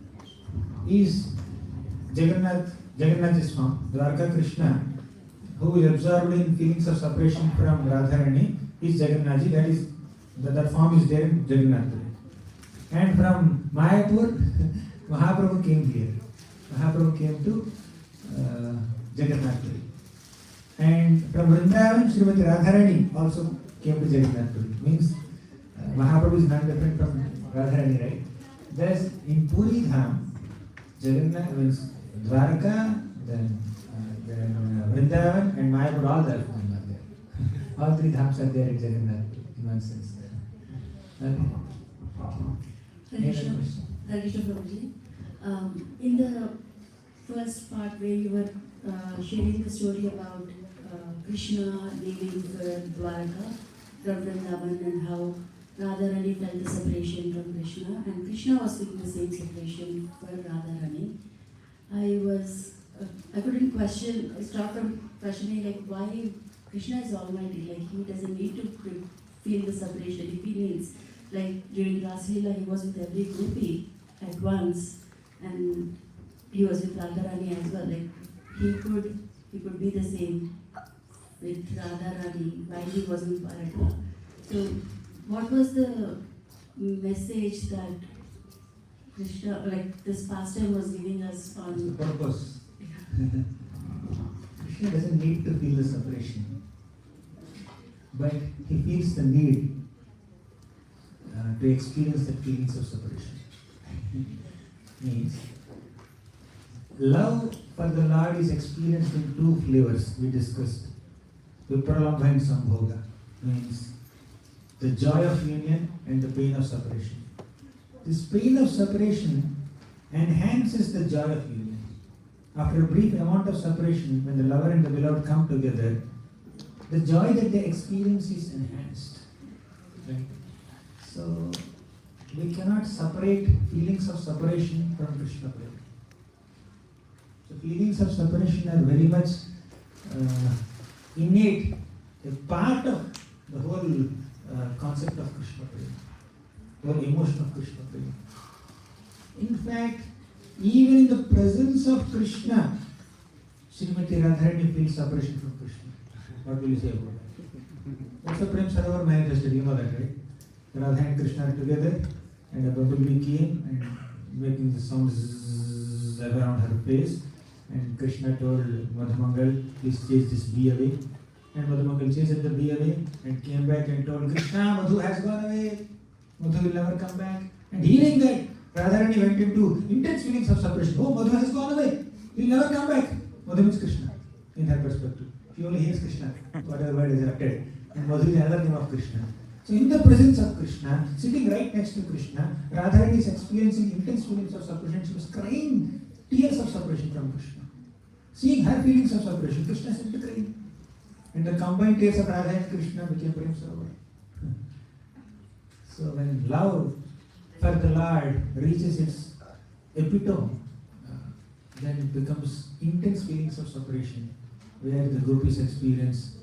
is Jagannath's form. Dwaraka Krishna, who is absorbed in feelings of separation from Radharani, is Jagannathji. That form is there in Jagannath Puri. And from Mayapur, Mahaprabhu came here. Mahaprabhu came to Jagannath Puri. And from Vrindavan, Srimati Radharani also came to Jagannath Puri. Means Mahaprabhu is not different from Radharani, right? Thus, in Puri Dham, Jagannath means Dwaraka, then Vrindavan and Mayapur, all the Alphabet are there. All three dhams are there in Jagannath in one sense. Okay. Any other question? Hare Krishna Prabhuji. In the first part where you were sharing the story about Krishna leaving for Dwaraka from Vrindavan and how Radharani felt the separation from Krishna, and Krishna was feeling the same separation for Radharani. I couldn't stop from questioning like why Krishna is almighty, like he doesn't need to feel the separation. If he needs, like during Raslila, he was with every groupie at once, and he was with Radharani as well. Like he could be the same with Radharani while he was in Dwaraka. So, what was the message that Krishna, like this pastime, was giving us The on? purpose. Krishna doesn't need to feel the separation, but he feels the need to experience the feelings of separation. Means love for the Lord is experienced in two flavors we discussed. Vipralambha and Sambhoga. Means the joy of union and the pain of separation. This pain of separation enhances the joy of union. After a brief amount of separation, when the lover and the beloved come together, the joy that they experience is enhanced. Right? So, we cannot separate feelings of separation from Krishna Prema. So, feelings of separation are very much innate, a part of the whole concept of Krishna Prema, the whole emotion of Krishna Prema. In fact, even in the presence of Krishna, Srimati Radharani feels separation from Krishna. What will you say about that? That's what Prem Sarovar manifested, you know that, right? Radha and Krishna are together, and a bumblebee came and making the sound zzz around her face. And Krishna told Madhumangal, please chase this bee away. And Madhumangal chased the bee away and came back and told Krishna, Madhu has gone away. Madhu will never come back. And hearing that, Radharani went into intense feelings of separation. Oh, Madhu has gone away. He will never come back. Madhu means Krishna, in her perspective. She only hears Krishna, whatever word is uttered. And Madhu is another name of Krishna. So in the presence of Krishna, sitting right next to Krishna, Radharani is experiencing intense feelings of separation. She was crying tears of separation from Krishna. Seeing her feelings of separation, Krishna started crying. And the combined tears of Radha and Krishna became Prem Sarovar. So when love for the Lord reaches its epitome, then it becomes intense feelings of separation, where the gopis experience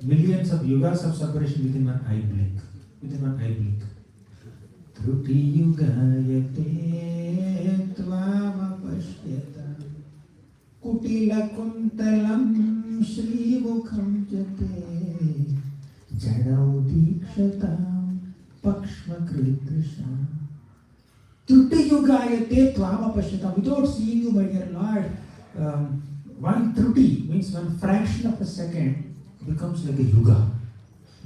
millions of yugas of separation within one eye blink. Truti yugayate tvama pashyata kutila kuntalam shri mukham jate jadau dikshatam pakshma krishna. Truti yugayate tvama pashyata. Without seeing you, my dear Lord, one truti means one fraction of a second becomes like a yuga,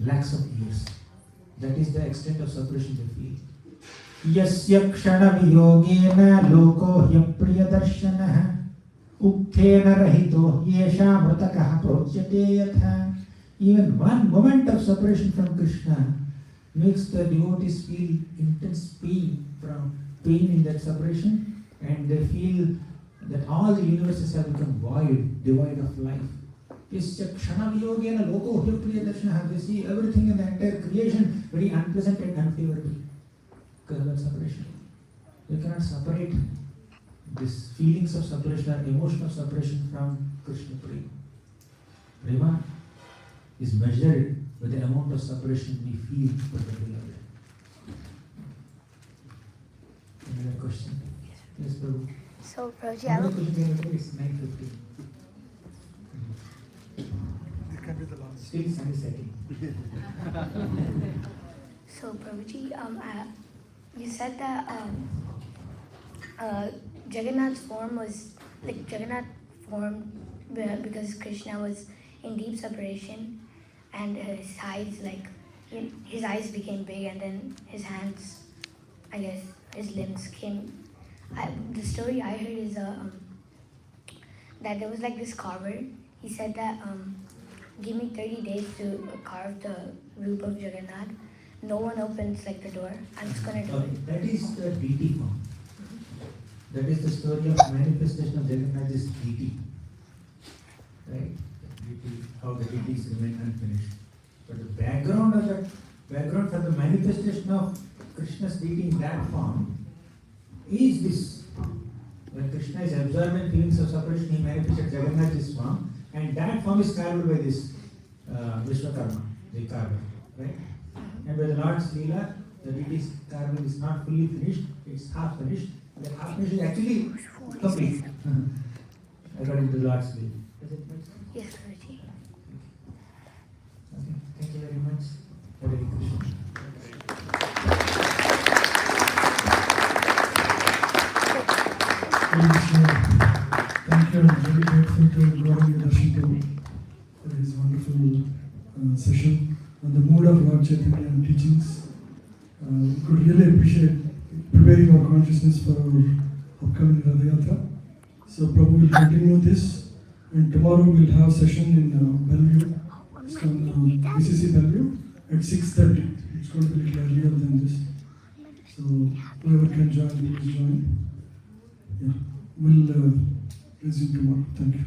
lakhs of years. That is the extent of separation they feel. Yasya kshana viyogena loko hyapriya darshanah ukthena rahito yesha mritakaha procyate yatha. Even one moment of separation from Krishna makes the devotees feel intense pain in that separation, and they feel that all the universes have become void, devoid of life. Yasya kshana viyogena loko hyapriya darshanah. They see everything in the entire creation very unpleasant and unfavorable because of separation. You cannot separate these feelings of separation or emotion of separation from Krishna Prema. Prema is measured by the amount of separation we feel for the beloved. Any other question? Yes, Prabhu. So, Prabhuji, How many questions do you have? It's 9:15. It can be the last. Still sun is setting. So, Prabhuji, you said that Jagannath's form was like Jagannath formed because Krishna was in deep separation, and his eyes became big, and then his hands, I guess, his limbs came. The story I heard is that there was like this carver. He said that give me 30 days to carve the roop of Jagannath. No one opens like the door. I'm just gonna do it. That is the deity form. That is the story of manifestation of Jagannath is deity. Right? Deity, how the deities remain unfinished. But the background for the manifestation of Krishna's deity in that form is this. When Krishna is absorbing feelings of separation, he manifested Jagannath's form, and that form is carved by this Vishwakarma, the carver. Right? And by the Lord's Leela, the deity's carving is not fully finished, it's half finished. The half finished is actually complete, according to the Lord's will. Does it make sense? Yes, Prabhuji. Okay, thank you very much. Hare Krishna. Thank you. I'm very grateful to Gaur Keshava for his wonderful session on the mood of Lord Chaitanya and teachings. We could really appreciate preparing our consciousness for our upcoming Radha Yatra. So Prabhu will continue this, and tomorrow we'll have session in Bellevue, BCC Bellevue at 6:30. It's going to be a little earlier than this. So whoever can join, please join. Yeah, we'll resume tomorrow. Thank you.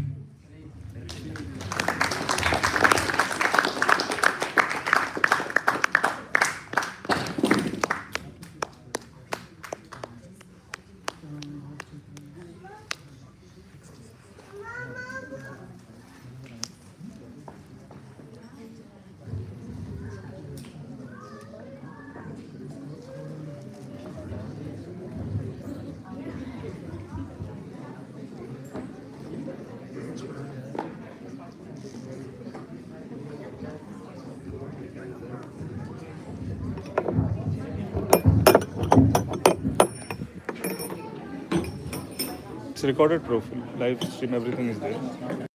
It's recorded profile, live stream, everything is there.